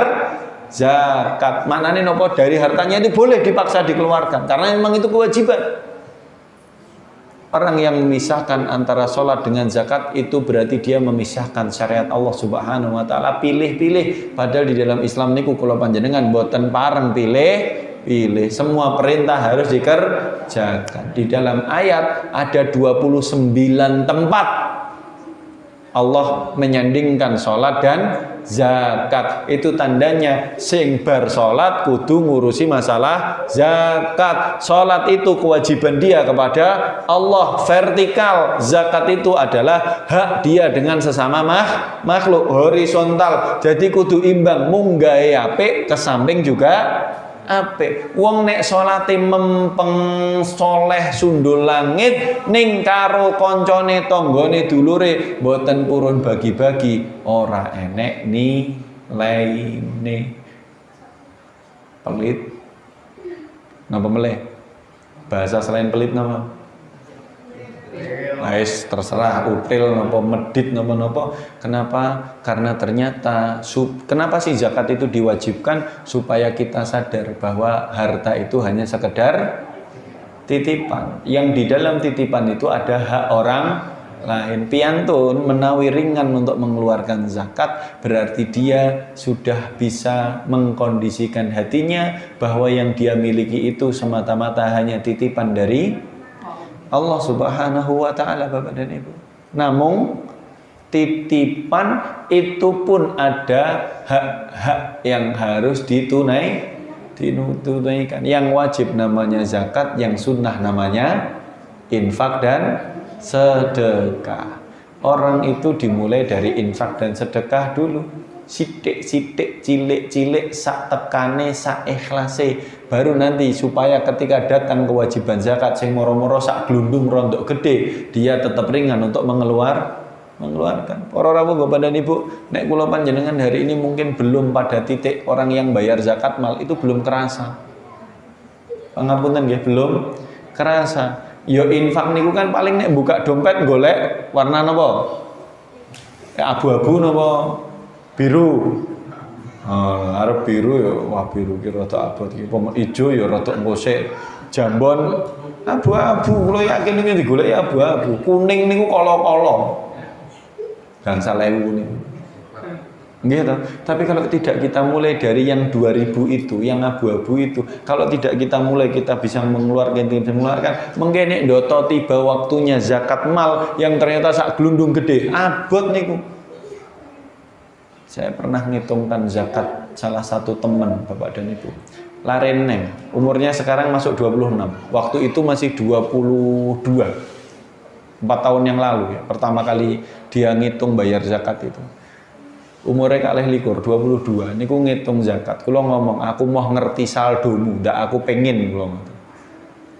zakat. Maknanya nopo? Dari hartanya itu boleh dipaksa dikeluarkan, karena memang itu kewajiban. Orang yang memisahkan antara sholat dengan zakat itu berarti dia memisahkan syariat Allah Subhanahu wa taala. Pilih-pilih, padahal di dalam Islam niku kula panjenengan boten pareng pilih. Semua perintah harus dikerjakan. Di dalam ayat ada 29 tempat Allah menyandingkan sholat dan zakat. Itu tandanya sing bar sholat kudu ngurusi masalah zakat. Sholat itu kewajiban dia kepada Allah vertikal, zakat itu adalah hak dia dengan sesama makhluk horizontal. Jadi kudu imbang, munggahe apik kesamping juga apik. Wong nek salate mempeng soleh sundul langit ning karo koncone tanggane dulure mboten purun bagi-bagi, ora enek nilaine. Pelit napa meleh? Bahasa selain pelit napa? Ais terserah util napa medit napa-napa. Kenapa? Karena ternyata kenapa sih zakat itu diwajibkan? Supaya kita sadar bahwa harta itu hanya sekedar titipan. Yang di dalam titipan itu ada hak orang lain. Piantun menawi ringan untuk mengeluarkan zakat, berarti dia sudah bisa mengkondisikan hatinya bahwa yang dia miliki itu semata-mata hanya titipan dari Allah Subhanahu wa taala, Bapak dan Ibu. Namun titipan itu pun ada hak-hak yang harus ditunaikan. Yang wajib namanya zakat, yang sunnah namanya infak dan sedekah. Orang itu dimulai dari infak dan sedekah dulu. Sidik-sidik, cilik-cilik, sak tekane, sak ikhlase. Baru nanti supaya ketika datang kewajiban zakat sing moro-moro sak glundung rondok gede, dia tetap ringan untuk mengeluarkan. Para rawuh Bapak dan Ibu, nek kula panjenengan hari ini mungkin belum pada titik orang yang bayar zakat mal itu belum kerasa. Pangapunten nggih, belum kerasa. Yo infak niku kan paling nek buka dompet golek warna napa? Abu-abu napa? Biru. Arep biru ya, wah biru ki rada abot iki. Pomo ijo ya rada ngosek. Jambon abu-abu, kula yakin iki digoleki abu-abu. Kuning niku kala-kala. Gangsal ewu niku. Nggih toh. Tapi kalau tidak kita mulai dari yang 2000 itu, yang abu-abu itu, kalau tidak kita mulai kita bisa mengeluarkan, mengkene ndoto tiba waktunya zakat mal yang ternyata sak glundung gede, abot niku. Saya pernah ngitungkan zakat salah satu teman Bapak dan Ibu. Larenem, umurnya sekarang masuk 26. Waktu itu masih 22. 4 tahun yang lalu ya, pertama kali dia ngitung bayar zakat itu. Umurnya kalih likur, 22. Niku ngitung zakat. Kula ngomong, aku mau ngerti saldomu, ndak aku pengen kula ngoten.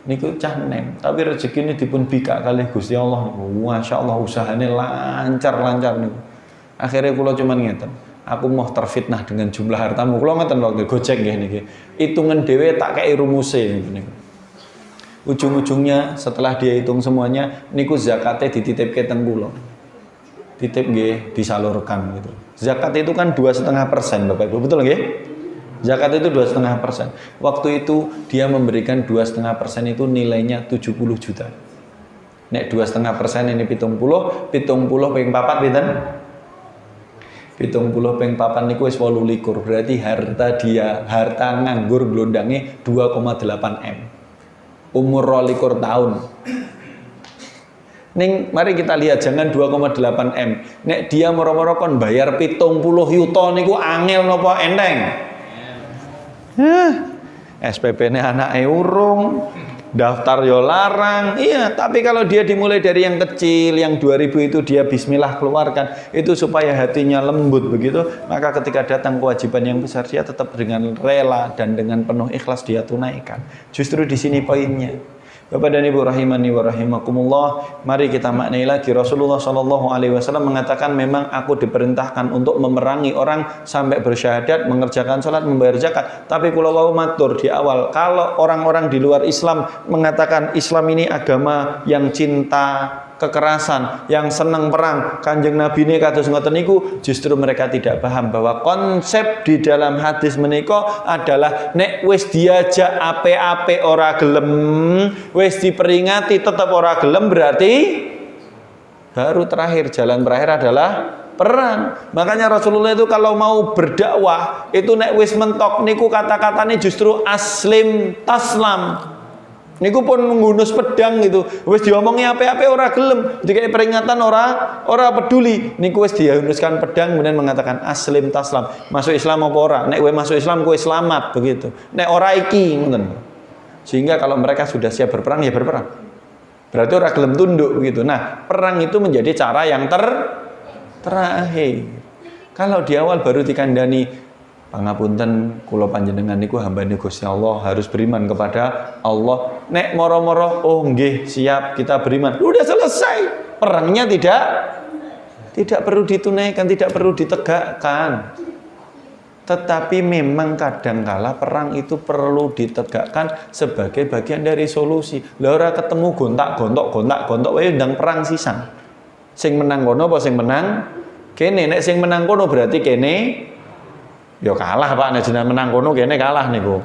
Niku cah nem, tapi rezekine dipun bikak kalih Gusti Allah. Masya Allah usahane lancar-lancar niku. Akhirnya kula cuman ngeten, aku mau terfitnah dengan jumlah hartamu. Kula ngeten lho gojek nggih niki. Hitungan dhewe tak kei rumuse niku. Ujung-ujungnya setelah dia hitung semuanya, niku zakatnya dititipke teng kula. Titip nggih disalurkan gitu. Zakat itu kan 2,5% Bapak Ibu, betul nggih? Zakat itu 2,5%. Waktu itu dia memberikan 2,5% itu nilainya 70 juta. Nek 2,5% ini 70 ping 4 pinten? 70 ping 4 niku wis 28, berarti harta nganggur glondange 2,8 M. Umur 22 tahun. Ning mari kita lihat, jangan 2,8 M. Nek dia moro-moro kon bayar 70 yuta niku angel napa enteng? SPP-ne anake urung, daftar yo larang. Iya, tapi kalau dia dimulai dari yang kecil, yang 2000 itu dia bismillah keluarkan, itu supaya hatinya lembut begitu, maka ketika datang kewajiban yang besar dia tetap dengan rela dan dengan penuh ikhlas dia tunaikan. Justru di sini poinnya. Bapak dan Ibu rahimani wa rahimakumullah, mari kita maknai lagi. Rasulullah Shallallahu alaihi wasallam mengatakan memang aku diperintahkan untuk memerangi orang sampai bersyahadat, mengerjakan salat, membayar zakat. Tapi kula wau matur di awal, kalau orang-orang di luar Islam mengatakan Islam ini agama yang cinta kekerasan, yang seneng perang. Kanjeng Nabi ini kados ngoten niku, justru mereka tidak paham bahwa konsep di dalam hadis menika adalah nek wis diajak ape-ape ora gelem, wis diperingati tetap ora gelem, berarti baru jalan terakhir adalah perang. Makanya Rasulullah itu kalau mau berdakwah itu nek wis mentok niku kata-katanya justru aslim taslam. Niku pun menggunus pedang gitu. Wis diomongi apa-apa ora gelem, dikai peringatan ora peduli. Niku wis dihunuskan pedang kemudian mengatakan aslim taslam. Masuk Islam apa ora? Nek kowe masuk Islam kowe selamat begitu. Nek ora iki ngoten. Sehingga kalau mereka sudah siap berperang ya berperang. Berarti ora gelem tunduk begitu. Nah, perang itu menjadi cara yang terakhir. Kalau di awal baru dikandani, pangapunten kula panjenengan niku hambane Gusti Allah, harus beriman kepada Allah. Nek moro-moro oh nggih siap kita beriman. Udah selesai. Perangnya tidak perlu ditunaikan, tidak perlu ditegakkan. Tetapi memang kadangkala perang itu perlu ditegakkan sebagai bagian dari solusi. Lah ora ketemu gontak-gontok wae ndang perang sisan. Sing menang kono apa sing menang kene? Nek sing menang kono berarti kene ya kalah Pak, nek jenengan menang kono kene kalah niku.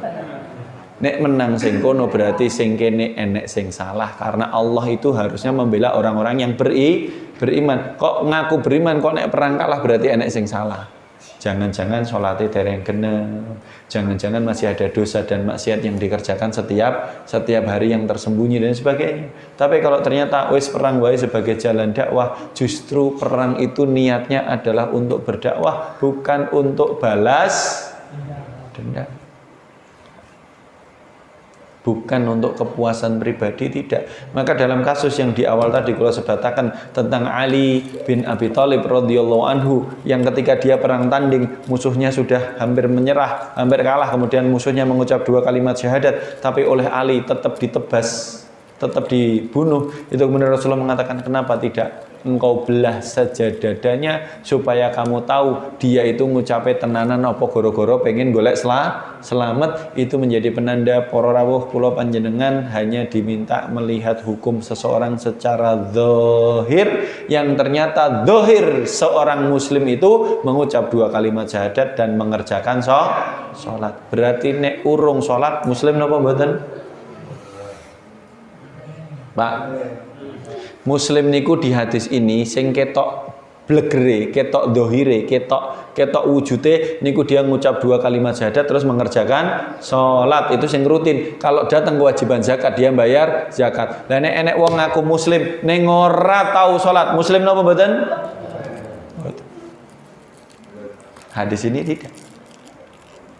Nek menang sing kono berarti sing kene enek sing salah, karena Allah itu harusnya membela orang-orang yang beriman. Kok ngaku beriman kok nek perang kalah berarti enek sing salah. Jangan-jangan sholatnya dereng genep, jangan-jangan masih ada dosa dan maksiat yang dikerjakan setiap hari yang tersembunyi dan sebagainya. Tapi kalau ternyata wis perang wae sebagai jalan dakwah, justru perang itu niatnya adalah untuk berdakwah, bukan untuk balas dendam. Bukan untuk kepuasan pribadi, tidak. Maka dalam kasus yang di awal tadi kalau sebatakan tentang Ali bin Abi Thalib radhiyallahu anhu, yang ketika dia perang tanding musuhnya sudah hampir menyerah, hampir kalah, kemudian musuhnya mengucap 2 kalimat syahadat, tapi oleh Ali tetap ditebas, tetap dibunuh. Itu kemudian Rasulullah mengatakan, kenapa tidak engkau belah saja dadanya supaya kamu tahu dia itu ngucape tenanan apa goro-goro pengen golek selamat. Itu menjadi penanda para rawuh kula panjenengan hanya diminta melihat hukum seseorang secara zahir, yang ternyata zahir seorang muslim itu mengucap 2 kalimat syahadat dan mengerjakan sholat. Berarti nek urung sholat muslim napa mboten Pak? Muslim niku di hadis ini sing ketok blegere, ketok dohire, ketok wujude niku dia ngucap 2 kalimat syahadat terus mengerjakan sholat, itu sing rutin. Kalau datang kewajiban zakat dia bayar zakat. Lah nek enek wong ngaku muslim ning ora tau sholat, muslim napa mboten? Hadis ini tidak.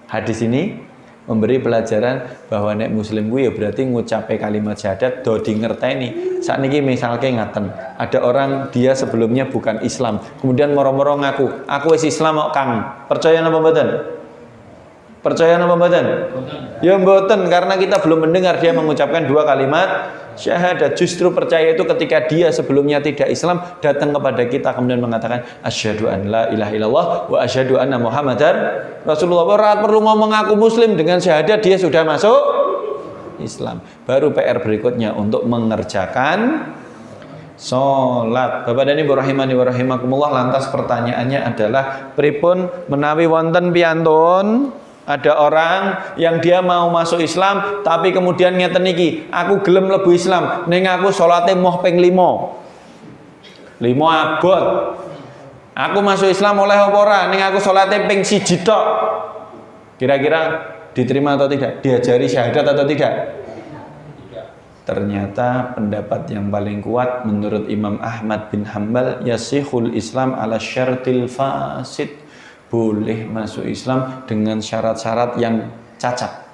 Hadis ini memberi pelajaran bahwa nek muslim gue ya berarti ngucape kalimat syahadat do di ngerteni. Sakniki misalke ngaten, ada orang dia sebelumnya bukan Islam, kemudian moro-moro ngaku, aku wis Islam kok Kang. Percaya napa mboten? Percaya napa mboten? Ya mboten, karena kita belum mendengar dia mengucapkan 2 kalimat syahadat. Justru percaya itu ketika dia sebelumnya tidak Islam datang kepada kita kemudian mengatakan asyhadu an la ilaha illallah wa asyhadu anna muhammadar rasulullah. Ora perlu ngomong aku muslim, dengan syahadat dia sudah masuk Islam. Baru PR berikutnya untuk mengerjakan sholat. Bapak dan Ibu rahimani wa rahimakumullah, lantas pertanyaannya adalah pripun menawi wonten piyantun ada orang yang dia mau masuk Islam tapi kemudian ngeten iki, aku gelem mlebu Islam ning aku salate moh ping 5 abot. Aku masuk Islam oleh apa ora ning aku salate ping 1 tok. Kira-kira diterima atau tidak? Diajari syahadat atau tidak? Ternyata pendapat yang paling kuat menurut Imam Ahmad bin Hanbal, yasihul Islam ala syartil fasid. Boleh masuk Islam dengan syarat-syarat yang cacat.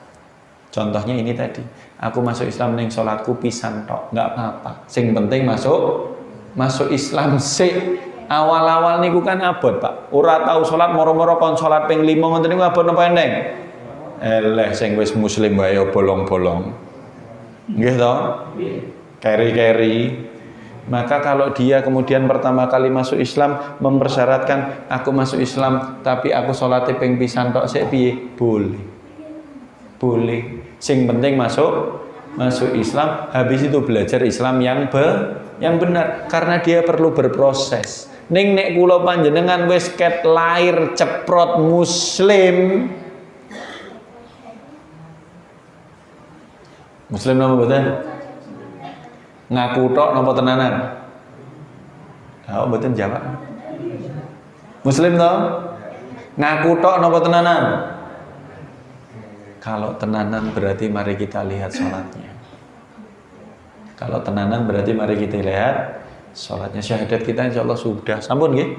Contohnya ini tadi, aku masuk Islam ning salatku pisan tok, enggak apa-apa. Sing penting masuk Islam sik. Awal-awal niku kan abot, Pak. Ora tahu salat moro-moro kon salat ping 5 ngoten niku abot napa endeng? Eleh sing wis muslim wae bolong-bolong. Nggih to? Keri-keri. Maka kalau dia kemudian pertama kali masuk Islam mempersyaratkan aku masuk Islam tapi aku sholatnya ping pisan tok sik piye? Boleh. Sing penting masuk Islam, habis itu belajar Islam yang yang benar karena dia perlu berproses. Ning nek kula panjenengan wis ket lahir ceprot muslim. Muslim napa mboten? Ngaku tok napa tenanan? Oh, mboten jawab. Muslim toh? Ngaku tok napa tenanan? Kalau tenanan berarti mari kita lihat salatnya. Kalau tenanan berarti mari kita lihat salatnya. Syahadat kita insyaallah sudah sampun nggih.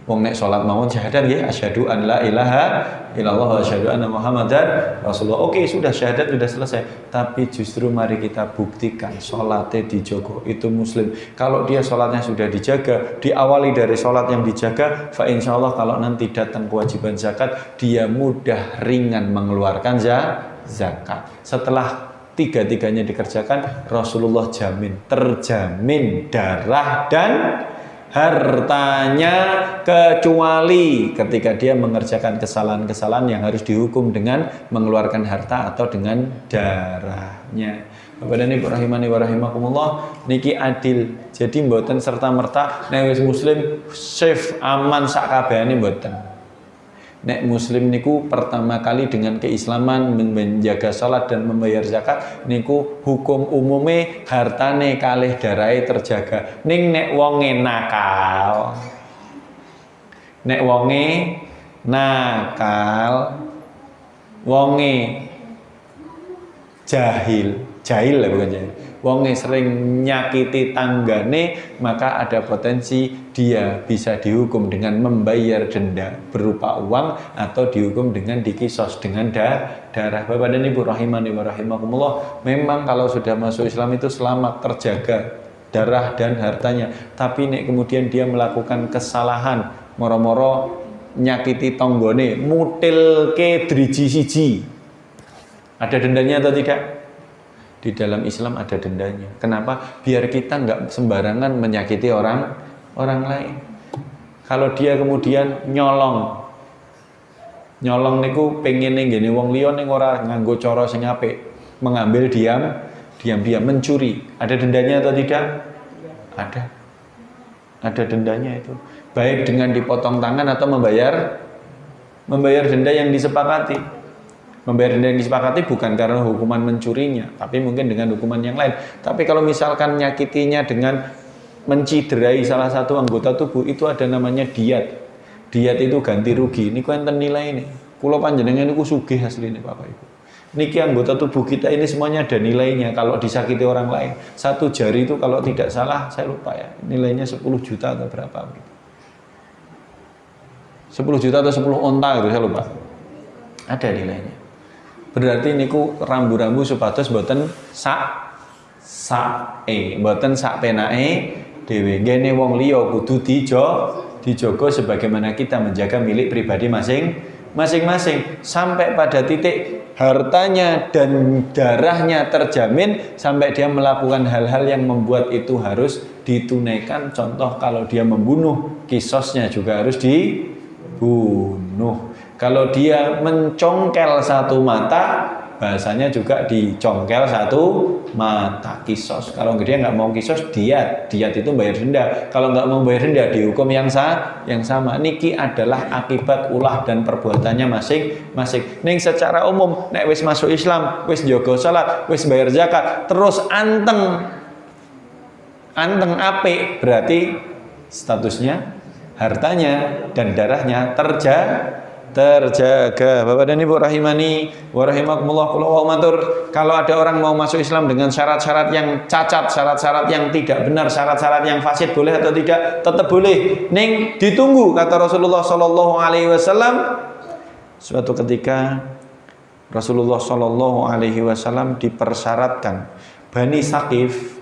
Wong nek salat mawon syahadat nggih, asyhadu an la ilaha illallah wa asyhadu anna muhammadar rasulullah. Oke, sudah syahadat sudah selesai. Tapi justru mari kita buktikan salatnya dijogo itu muslim. Kalau dia salatnya sudah dijaga, diawali dari salat yang dijaga, fa insyaallah kalau nanti datang kewajiban zakat, dia mudah ringan mengeluarkan zakat. Setelah tiga-tiganya dikerjakan, Rasulullah jamin, terjamin darah dan hartanya, kecuali ketika dia mengerjakan kesalahan-kesalahan yang harus dihukum dengan mengeluarkan harta atau dengan darahnya. Bapak dan Ibu rahimani wa rahimakumullah, niki adil. Jadi mboten serta-merta nek wis muslim safe aman sak kabehane mboten. Nek muslim niku pertama kali dengan keislaman menjaga salat dan membayar zakat niku hukum umume hartane kalih darahe terjaga. Ning nek wonge nakal, nek wonge nakal, wonge jahil lah bukan jahil. Wonge sering nyakiti tanggane, maka ada potensi dia bisa dihukum dengan membayar denda berupa uang atau dihukum dengan dikisos dengan darah. Bapak dan Ibu rahimani wa rahimakumullah, memang kalau sudah masuk Islam itu selamat, terjaga darah dan hartanya. Tapi nek kemudian dia melakukan kesalahan moro-moro nyakiti tonggone, mutilke driji siji, ada dendanya atau tidak? Di dalam Islam ada dendanya. Kenapa? Biar kita nggak sembarangan menyakiti orang lain. Kalau dia kemudian nyolong niku pengen ngene wong liya ning ora nganggo cara sing apik, mengambil diam, mencuri. Ada dendanya atau tidak? Ada dendanya itu. Baik dengan dipotong tangan atau membayar denda yang disepakati. Membayar denda yang disepakati bukan karena hukuman mencurinya, tapi mungkin dengan hukuman yang lain. Tapi kalau misalkan nyakitinya dengan menciderai salah satu anggota tubuh, itu ada namanya diat. Diat itu ganti rugi. Ini kau enten nilai ini. Kulo panjenengan niku sugih asline Bapak Ibu. Niki anggota tubuh kita ini semuanya ada nilainya. Kalau disakiti orang lain, satu jari itu kalau tidak salah, saya lupa ya, nilainya 10 juta atau berapa gitu. 10 juta atau 10 onta gitu, saya lupa. Ada nilainya. Berarti niku rambu-rambu supados boten boten sak penake dhewe. Ngene wong liya kudu dijogo sebagaimana kita menjaga milik pribadi masing-masing sampai pada titik hartanya dan darahnya terjamin sampai dia melakukan hal-hal yang membuat itu harus ditunaikan. Contoh kalau dia membunuh, kisosnya juga harus dibunuh. Kalau dia mencongkel satu mata, bahasanya juga dicongkel satu mata, kisos. Kalau dia nggak mau kisos, diat itu bayar denda. Kalau nggak mau bayar denda, dihukum yang sama. Niki adalah akibat ulah dan perbuatannya masing-masing. Ning secara umum, nek wis masuk Islam, wis njaga salat, wis bayar zakat, terus anteng apik, berarti statusnya, hartanya dan darahnya terjaga. Bapak dan Ibu rahimani wa rahimakumullah, kula matur, kalau ada orang mau masuk Islam dengan syarat-syarat yang cacat, syarat-syarat yang tidak benar, syarat-syarat yang fasid, boleh atau tidak? Tetap boleh. Ning ditunggu, kata Rasulullah sallallahu alaihi wasallam. Suatu ketika Rasulullah sallallahu alaihi wasallam dipersyaratkan Bani Saqif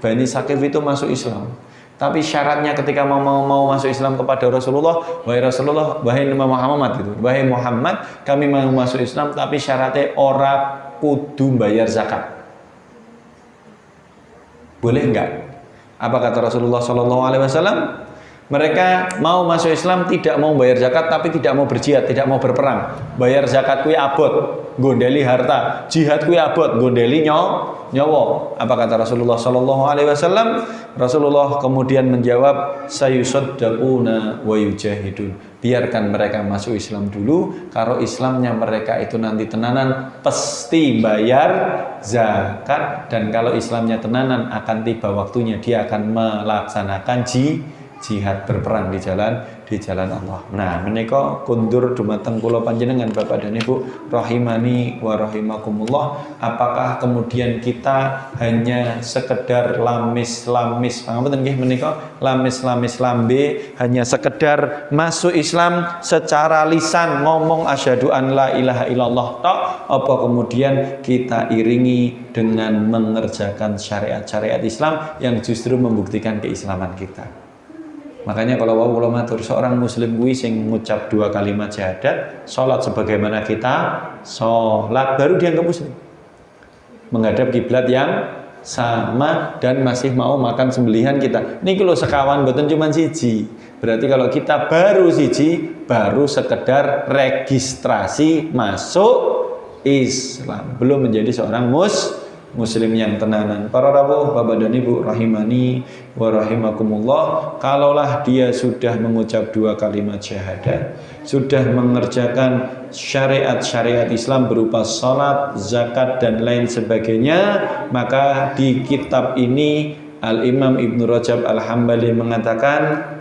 itu masuk Islam. Tapi syaratnya ketika mau masuk Islam kepada Rasulullah, wahai Rasulullah, wahai Muhammad gitu, wahai Muhammad, kami mau masuk Islam, tapi syaratnya ora kudu bayar zakat. Boleh enggak? Apa kata Rasulullah Sallallahu Alaihi Wasallam? Mereka mau masuk Islam, tidak mau bayar zakat, tapi tidak mau berjihad, tidak mau berperang. Bayar zakat kui abot, gondeli harta. Jihad kui abot, gondeli nyawa. Apa kata Rasulullah Sallallahu Alaihi Wasallam? Rasulullah kemudian menjawab, sayusaddaquna wa yujahidun. Biarkan mereka masuk Islam dulu. Kalau Islamnya mereka itu nanti tenanan, pasti bayar zakat. Dan kalau Islamnya tenanan, akan tiba waktunya dia akan melaksanakan jihad, berperang di jalan Allah. Nah, menika kundur dumateng kula panjenengan Bapak dan Ibu rahimani wa rahimakumullah. Apakah kemudian kita hanya sekedar lamis-lamis, pangapunten nggih menika lamis-lamis lambe, hanya sekedar masuk Islam secara lisan, ngomong asyhadu an la ilaha illallah tok, apa kemudian kita iringi dengan mengerjakan syariat-syariat Islam yang justru membuktikan keislaman kita. Makanya kalau wau matur, seorang muslim kuwi sing ngucap 2 kalimat syahadat, salat sebagaimana kita salat, baru dianggap muslim. Menghadap kiblat yang sama dan masih mau makan sembelihan kita. Niki lho sekawan mboten cuma siji. Berarti kalau kita baru siji, baru sekedar registrasi masuk Islam, belum menjadi seorang muslim yang tenanan. Para rawuh Bapak dan Ibu rahimani wa rahimakumullah, kalaulah dia sudah mengucap 2 kalimat syahadat, sudah mengerjakan syariat-syariat Islam berupa salat, zakat dan lain sebagainya, maka di kitab ini Al-Imam Ibnu Rajab Al-Hambali mengatakan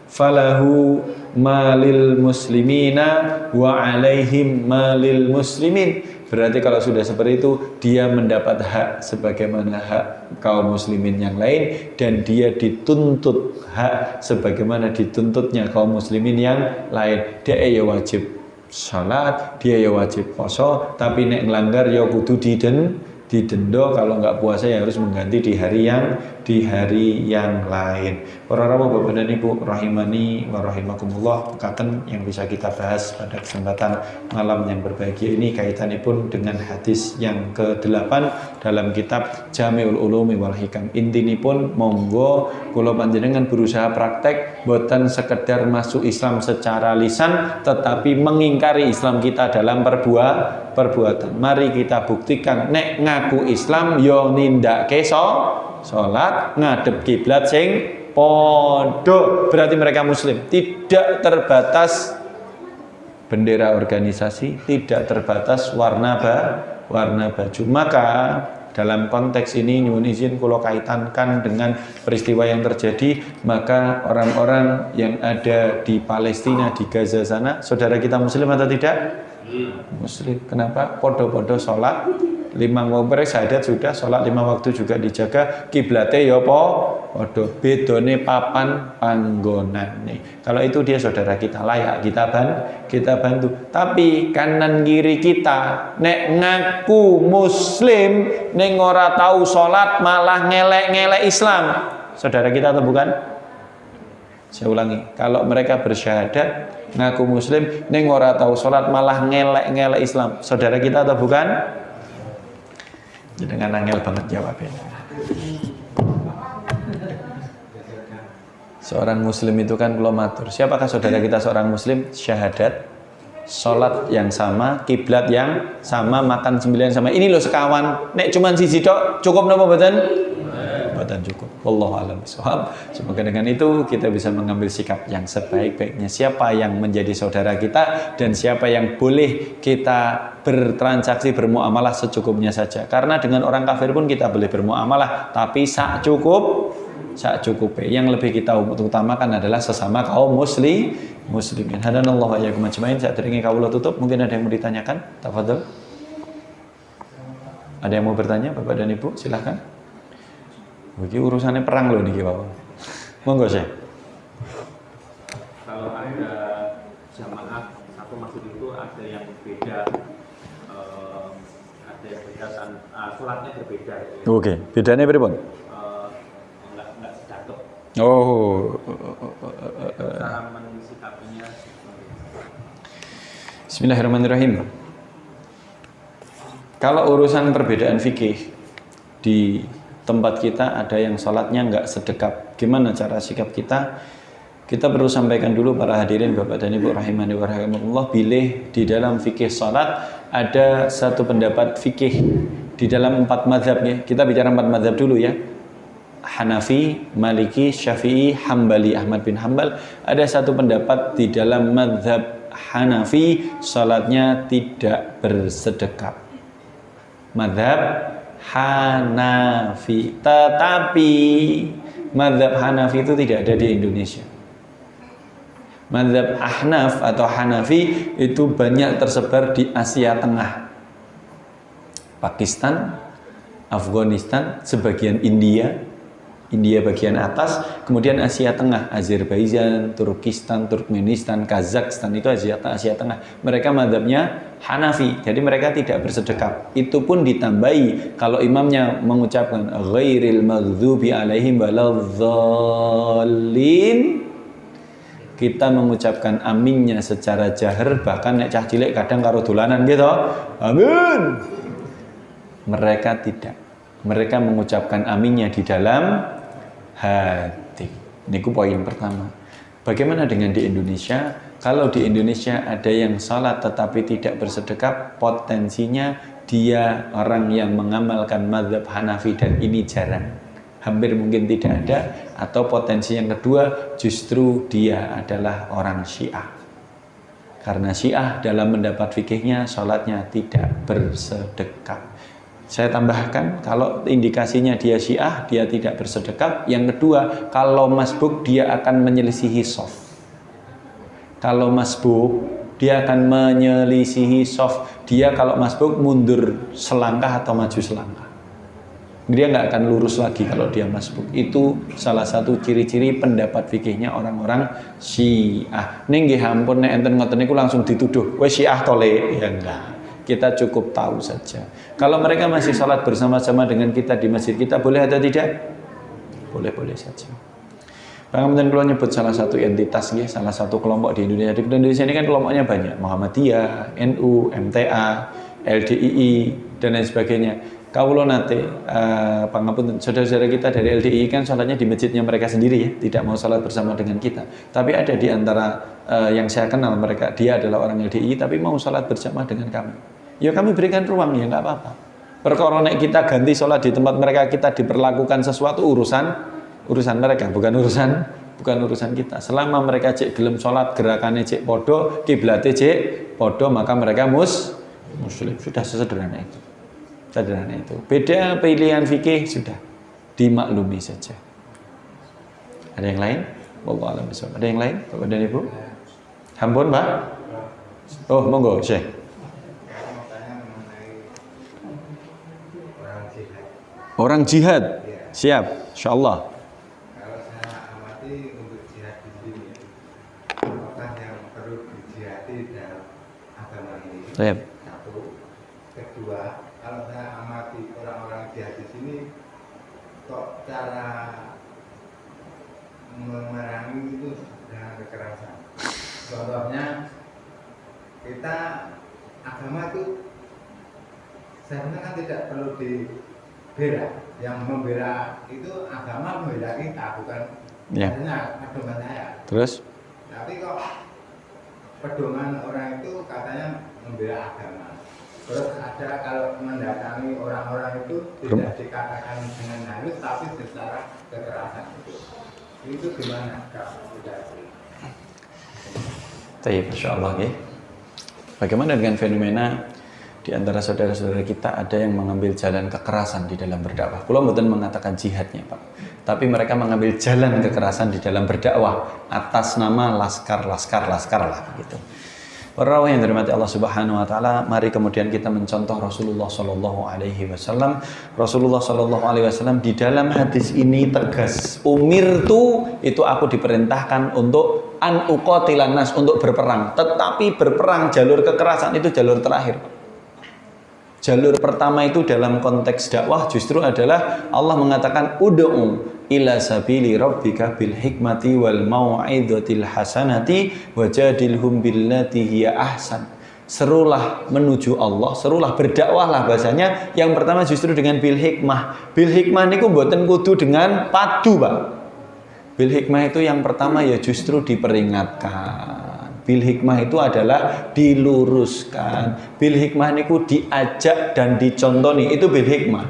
falahu malil muslimina wa alaihim malil muslimin. Berarti kalau sudah seperti itu, dia mendapat hak sebagaimana hak kaum muslimin yang lain, dan dia dituntut hak sebagaimana dituntutnya kaum muslimin yang lain. Dia ya wajib salat, dia ya wajib poso, tapi nek nglanggar ya kudu didenda, kalau nggak puasa ya harus mengganti di hari yang lain. Para rawuh Bapak dan Ibu rahimani wa rahimakumullah, katen yang bisa kita bahas pada kesempatan malam yang berbahagia ini kaitanipun dengan hadis yang ke-8 dalam kitab Jami'ul Ulumi wal Hikam. Intinipun monggo kula panjenengan berusaha praktek, boten sekedar masuk Islam secara lisan, tetapi mengingkari Islam kita dalam perbuatan. Mari kita buktikan, nek ngaku Islam yo nindakake salat, ngadep kiblat sing pondok, berarti mereka muslim. Tidak terbatas bendera organisasi, tidak terbatas warna baju. Maka dalam konteks ini nyuwun izin kula kaitankan dengan peristiwa yang terjadi. Maka orang-orang yang ada di Palestina, di Gaza sana, saudara kita muslim atau tidak? Muslim. Kenapa? Podo-podo sholat 5 waktu syahadat sudah, sholat 5 waktu juga dijaga, kiblate ya podo, bedone papan panggonane. Kalau itu dia saudara kita, layak kita bantu. Tapi kanan kiri kita nek ngaku muslim, nek ora tahu sholat malah ngelek-ngelek Islam, saudara kita atau bukan? Saya ulangi, kalau mereka bersyahadat ngaku muslim, ning ora tahu salat malah ngelek-ngelek Islam, saudara kita atau bukan? Jangan angel banget jawabnya. Seorang muslim itu kan kula matur, siapakah saudara kita seorang muslim? Syahadat, salat yang sama, kiblat yang sama, makan sembelihan sama. Ini loh sekawan, nek cuman siji tok cukup napa mboten? Mboten cukup. Wallahu a'lam bishawab. Semoga dengan itu kita bisa mengambil sikap yang sebaik-baiknya. Siapa yang menjadi saudara kita dan siapa yang boleh kita bertransaksi, bermuamalah secukupnya saja. Karena dengan orang kafir pun kita boleh bermuamalah, tapi sak cukup. Yang lebih kita utamakan adalah sesama kaum muslimin. Hadanallahu wa iyyakum ajmain. Saat ini kawula tutup, mungkin ada yang mau ditanyakan? Tafadhol. Ada yang mau bertanya, Bapak dan Ibu? Silahkan. Bagi urusannya perang loh nih Bapak. Monggo saya. Kalau ada jamaah satu masjid itu ada yang berbeda, sholatnya berbeda. Oke, bedanya berapa? Enggak sedatuk. Oh. Cara mensikapinya. Bismillahirrahmanirrahim. Kalau urusan perbedaan fikih di tempat kita ada yang sholatnya nggak sedekap, gimana cara sikap kita? Kita perlu sampaikan dulu para hadirin Bapak dan Ibu rahimani wa rahimakumullah, bilih di dalam fikih salat ada satu pendapat fikih di dalam 4 mazhab ya. Kita bicara 4 mazhab dulu ya. Hanafi, Maliki, Syafi'i, Hambali, Ahmad bin Hambal. Ada satu pendapat di dalam mazhab Hanafi salatnya tidak bersedekap. Mazhab Hanafi. Tetapi mazhab Hanafi itu tidak ada di Indonesia. Mazhab Ahnaf atau Hanafi itu banyak tersebar di Asia Tengah, Pakistan, Afghanistan, sebagian India bagian atas, kemudian Asia Tengah, Azerbaijan, Turkistan, Turkmenistan, Kazakhstan, itu Asia Tengah. Mereka mazhabnya Hanafi, jadi mereka tidak bersedekap. Itu pun ditambahi kalau imamnya mengucapkan ghairil maghdubi alaihim waladhdallin, kita mengucapkan aminnya secara jahar, bahkan nek cah cilik kadang karo dolanan gitu, amin. Mereka tidak. Mereka mengucapkan aminnya di dalam hati. Ini poin pertama. Bagaimana dengan di Indonesia? Kalau di Indonesia ada yang salat tetapi tidak bersedekap, potensinya dia orang yang mengamalkan mazhab Hanafi, dan ini jarang. Hampir mungkin tidak ada. Atau potensi yang kedua, justru dia adalah orang Syiah. Karena Syiah dalam mendapat fikihnya salatnya tidak bersedekap. Saya tambahkan, kalau indikasinya dia Syiah, dia tidak bersedekap. Yang kedua, kalau masbuk dia akan menyelisihi shaf. Kalau masbuk dia akan menyelisihi shaf. Dia kalau masbuk mundur selangkah atau maju selangkah. Dia nggak akan lurus lagi kalau dia masbuk. Itu salah satu ciri-ciri pendapat fikihnya orang-orang Syiah. Ning nggih ampun nek enten ngoten niku langsung dituduh, wes Syiah tole. Ya enggak. Kita cukup tahu saja. Kalau mereka masih salat bersama-sama dengan kita di masjid kita, boleh atau tidak? Boleh-boleh saja. Kemudian kalau nyebut salah satu entitas ya, salah satu kelompok di Indonesia. Di Indonesia ini kan kelompoknya banyak, Muhammadiyah, NU, MTA, LDII dan lain sebagainya. Kalau nanti pangapunten saudara-saudara kita dari LDII kan sholatnya di masjidnya mereka sendiri ya, tidak mau sholat bersama dengan kita. Tapi ada di antara yang saya kenal mereka, dia adalah orang LDII tapi mau sholat bersama dengan kami. Ya kami berikan ruang, ya nggak apa-apa. Perkara nek kita ganti sholat di tempat mereka, kita diperlakukan sesuatu urusan mereka, bukan urusan kita. Selama mereka cek gelem sholat, gerakannya cek podo, kiblatnya cek podo, maka mereka muslim. Sudah sesederhana itu. Beda pilihan fikih sudah dimaklumi saja. Ada yang lain? Wallahu a'lam bishawab. Ada yang lain, Bapak dan Ibu? Hampun, Pak? Oh, monggo, Syekh. Orang jihad. Siap, insyaallah. Kalau saya amati untuk jihad di sini, apakah yang perlu dijihadi dalam agama ini? Siap. Satu. Kedua, kalau saya amati orang-orang jihad di sini, kok cara memerangi itu dengan kekerasan. Contohnya, kita agama itu sebenarnya kan tidak perlu dibela. Yang membela itu agama membela kita, bukan hanya pedoman saya. Terus? Tapi kok pedoman orang itu katanya membela agama. Terus ada kalau mendatangi orang-orang itu tidak dikatakan dengan halus, tapi secara kekerasan itu gimana Kak? Baik, insyaallah ya. Bagaimana dengan fenomena di antara saudara-saudara kita ada yang mengambil jalan kekerasan di dalam berdakwah. Kula mboten mengatakan jihadnya, Pak. Tapi mereka mengambil jalan kekerasan di dalam berdakwah atas nama laskar lah begitu. Para yang dirahmati Allah Subhanahu wa taala, mari kemudian kita mencontoh Rasulullah sallallahu alaihi wasallam. Rasulullah sallallahu alaihi wasallam di dalam hadis ini tegas, umirtu itu aku diperintahkan untuk an uqatilan nas, untuk berperang. Tetapi berperang jalur kekerasan itu jalur terakhir. Jalur pertama itu dalam konteks dakwah justru adalah Allah mengatakan ud'u ila sabili rabbika bil hikmati wal mau'izatil hasanati wajadilhum billati hiya ahsan. Serulah menuju Allah, serulah berdakwahlah bahasanya. Yang pertama justru dengan bil hikmah. Bil hikmah niku mboten kudu dengan padu, Pak. Bil hikmah itu yang pertama ya justru diperingatkan. Bil hikmah itu adalah diluruskan. Bil hikmah niku diajak dan dicontoni, itu bil hikmah.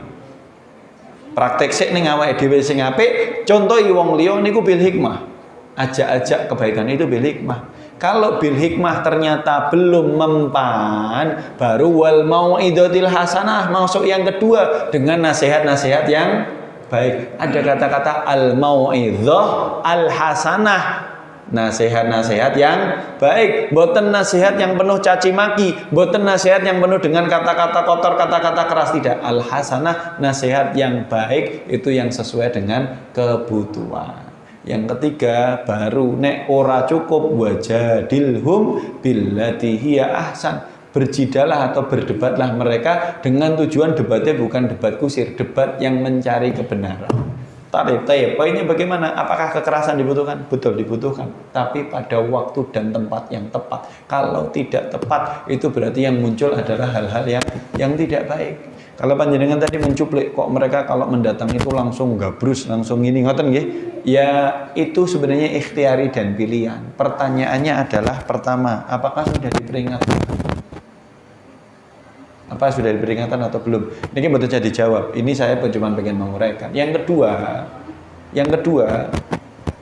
Praktek sik ning awake dhewe sing apik, contohi wong liya niku bil hikmah. Ajak-ajak kebaikan itu bil hikmah. Kalau bil hikmah ternyata belum mempan, baru wal mau'idatil hasanah, masuk yang kedua dengan nasihat-nasihat yang baik. Ada kata-kata al mau'idhah al hasanah, nasihat-nasihat yang baik, boten nasihat yang penuh caci maki, boten nasihat yang penuh dengan kata-kata kotor, kata-kata keras, tidak. Al hasanah, nasihat yang baik, itu yang sesuai dengan kebutuhan. Yang ketiga baru nek ora cukup wajadilhum billati hiya ahsan. Berjidalah atau berdebatlah mereka dengan tujuan debatnya bukan debat kusir, debat yang mencari kebenaran. Tayyib. Poinnya bagaimana? Apakah kekerasan dibutuhkan? Betul dibutuhkan, tapi pada waktu dan tempat yang tepat. Kalau tidak tepat, itu berarti yang muncul adalah hal-hal yang tidak baik. Kalau panjenengan tadi mencuplik, kok mereka kalau mendatang itu langsung gabrus, langsung gini, ngoten nggih? Ya itu sebenarnya ikhtiari dan pilihan. Pertanyaannya adalah pertama, apakah sudah diperingatkan? Apa sudah diperingatan atau belum? Ini betul jadi dijawab. Ini saya cuma pengen menguraikan. Yang kedua,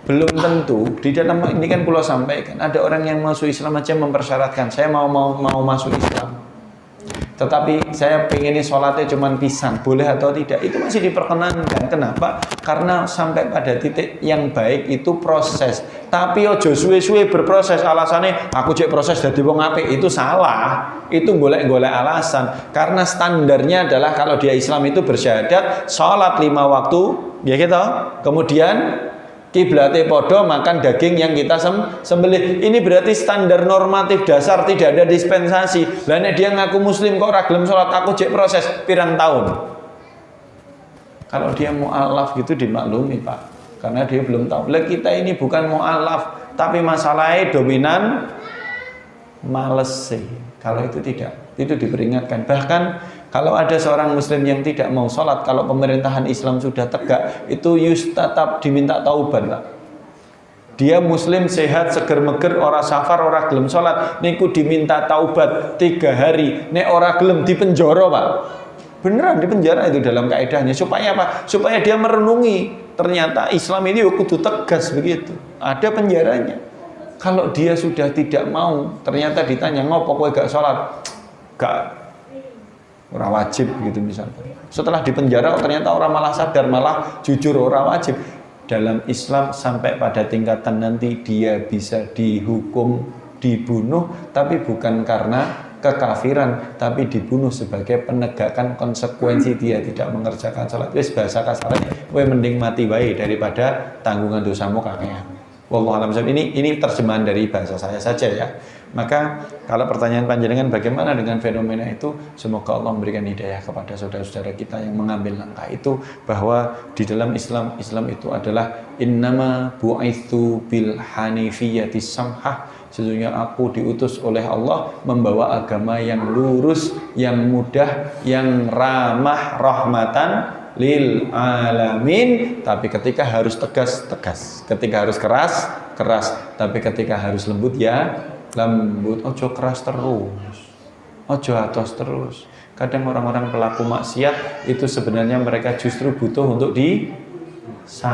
belum tentu di dalam ini kan pulau sampaikan ada orang yang masuk Islam aja mempersyaratkan saya mau masuk Islam. Tetapi saya pengennya sholatnya cuma pisang, boleh atau tidak? Itu masih diperkenankan. Kenapa? Karena sampai pada titik yang baik itu proses. Tapi ojo suwe-suwe berproses, alasannya aku cek proses dari wong apik, itu salah. Itu golek-golek alasan. Karena standarnya adalah kalau dia Islam itu bersyahadat, sholat 5 waktu, ya gitu. Kemudian kiblatnya podo, makan daging yang kita sembelih. Ini berarti standar normatif dasar, tidak ada dispensasi. Lah nek dia ngaku muslim kok ora gelem salat, aku cek proses pirang tahun. Kalau dia mu'alaf gitu dimaklumi, Pak. Karena dia belum tahu. Lah kita ini bukan mu'alaf, tapi masalahnya dominan males sih. Kalau itu tidak, itu diperingatkan. Bahkan kalau ada seorang muslim yang tidak mau sholat, kalau pemerintahan Islam sudah tegak, itu tetap diminta taubat, Pak. Dia muslim sehat, seger meger, ora safar, ora gelem sholat, niku diminta taubat 3 hari. Nek ora gelem dipenjara, Pak. Beneran dipenjara itu dalam kaidahnya. Supaya apa? Supaya dia merenungi. Ternyata Islam ini kudu tegas begitu. Ada penjaranya. Kalau dia sudah tidak mau, ternyata ditanya, ngopo kowe gak sholat? Gak. Ora wajib gitu misalnya. Setelah dipenjara ternyata orang malah sadar, malah jujur ora wajib. Dalam Islam sampai pada tingkatan nanti dia bisa dihukum, dibunuh, tapi bukan karena kekafiran, tapi dibunuh sebagai penegakan konsekuensi dia tidak mengerjakan salat. Wis bahasa kasarnya, kowe mending mati wae daripada tanggungan dosamu kakean. Wallahu a'lam. Ini terjemahan dari bahasa saya saja ya. Maka kalau pertanyaan panjenengan bagaimana dengan fenomena itu, semoga Allah memberikan hidayah kepada saudara-saudara kita yang mengambil langkah itu, bahwa di dalam Islam itu adalah innama bu'itsu bil hanifiyyati samhah. Sesungguhnya aku diutus oleh Allah membawa agama yang lurus, yang mudah, yang ramah, rahmatan lil alamin. Tapi ketika harus tegas, ketika harus keras, tapi ketika harus lembut ya lembut. Ojo keras terus, ojo atos terus. Kadang orang-orang pelaku maksiat itu sebenarnya mereka justru butuh untuk disapa,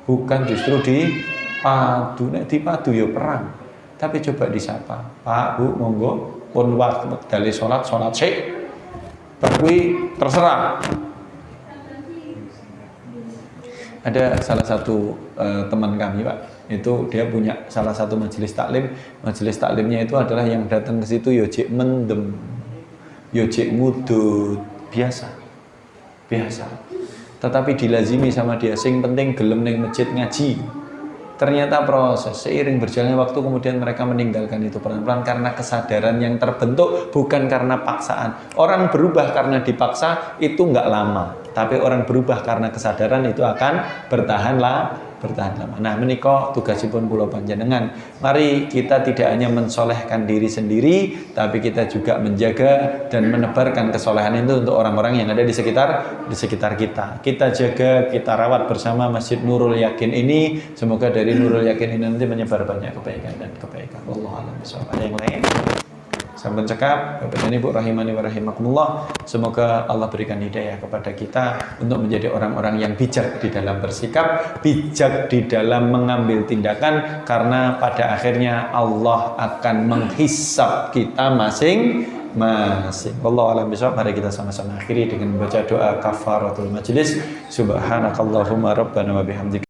bukan justru dipadu. Nek dipadu ya perang, tapi coba disapa. Pak, Bu, monggo pun waktu dari sholat sik, tapi terserah. Ada salah satu teman kami, Pak, itu dia punya salah satu majelis taklim. Majelis taklimnya itu adalah yang datang ke situ yojek mendem, yojek ngudut, biasa. Tetapi dilazimi sama dia, sing penting gelem ning masjid ngaji. Ternyata proses, seiring berjalannya waktu kemudian mereka meninggalkan itu pelan-pelan karena kesadaran yang terbentuk, bukan karena paksaan. Orang berubah karena dipaksa itu nggak lama, tapi orang berubah karena kesadaran itu akan bertahan bertahan lama. Nah, menika tugasipun kula panjenengan. Mari kita tidak hanya mensolehkan diri sendiri, tapi kita juga menjaga dan menebarkan kesolehan itu untuk orang-orang yang ada di sekitar kita. Kita jaga, kita rawat bersama Masjid Nurul Yakin ini. Semoga dari Nurul Yakin ini nanti menyebar banyak kebaikan dan kebaikan. Wallahu a'lam bishawab. Ada yang lain? Sampun cekap, Bapak dan Ibu rahimani wa rahimakumullah. Semoga Allah berikan hidayah kepada kita untuk menjadi orang-orang yang bijak di dalam bersikap, bijak di dalam mengambil tindakan, karena pada akhirnya Allah akan menghisab kita masing-masing. Wallahu a'lam bishawab. Mari kita sama-sama akhiri dengan membaca doa kafaratul majlis. Subhanakallahumma rabbana wa bihamdika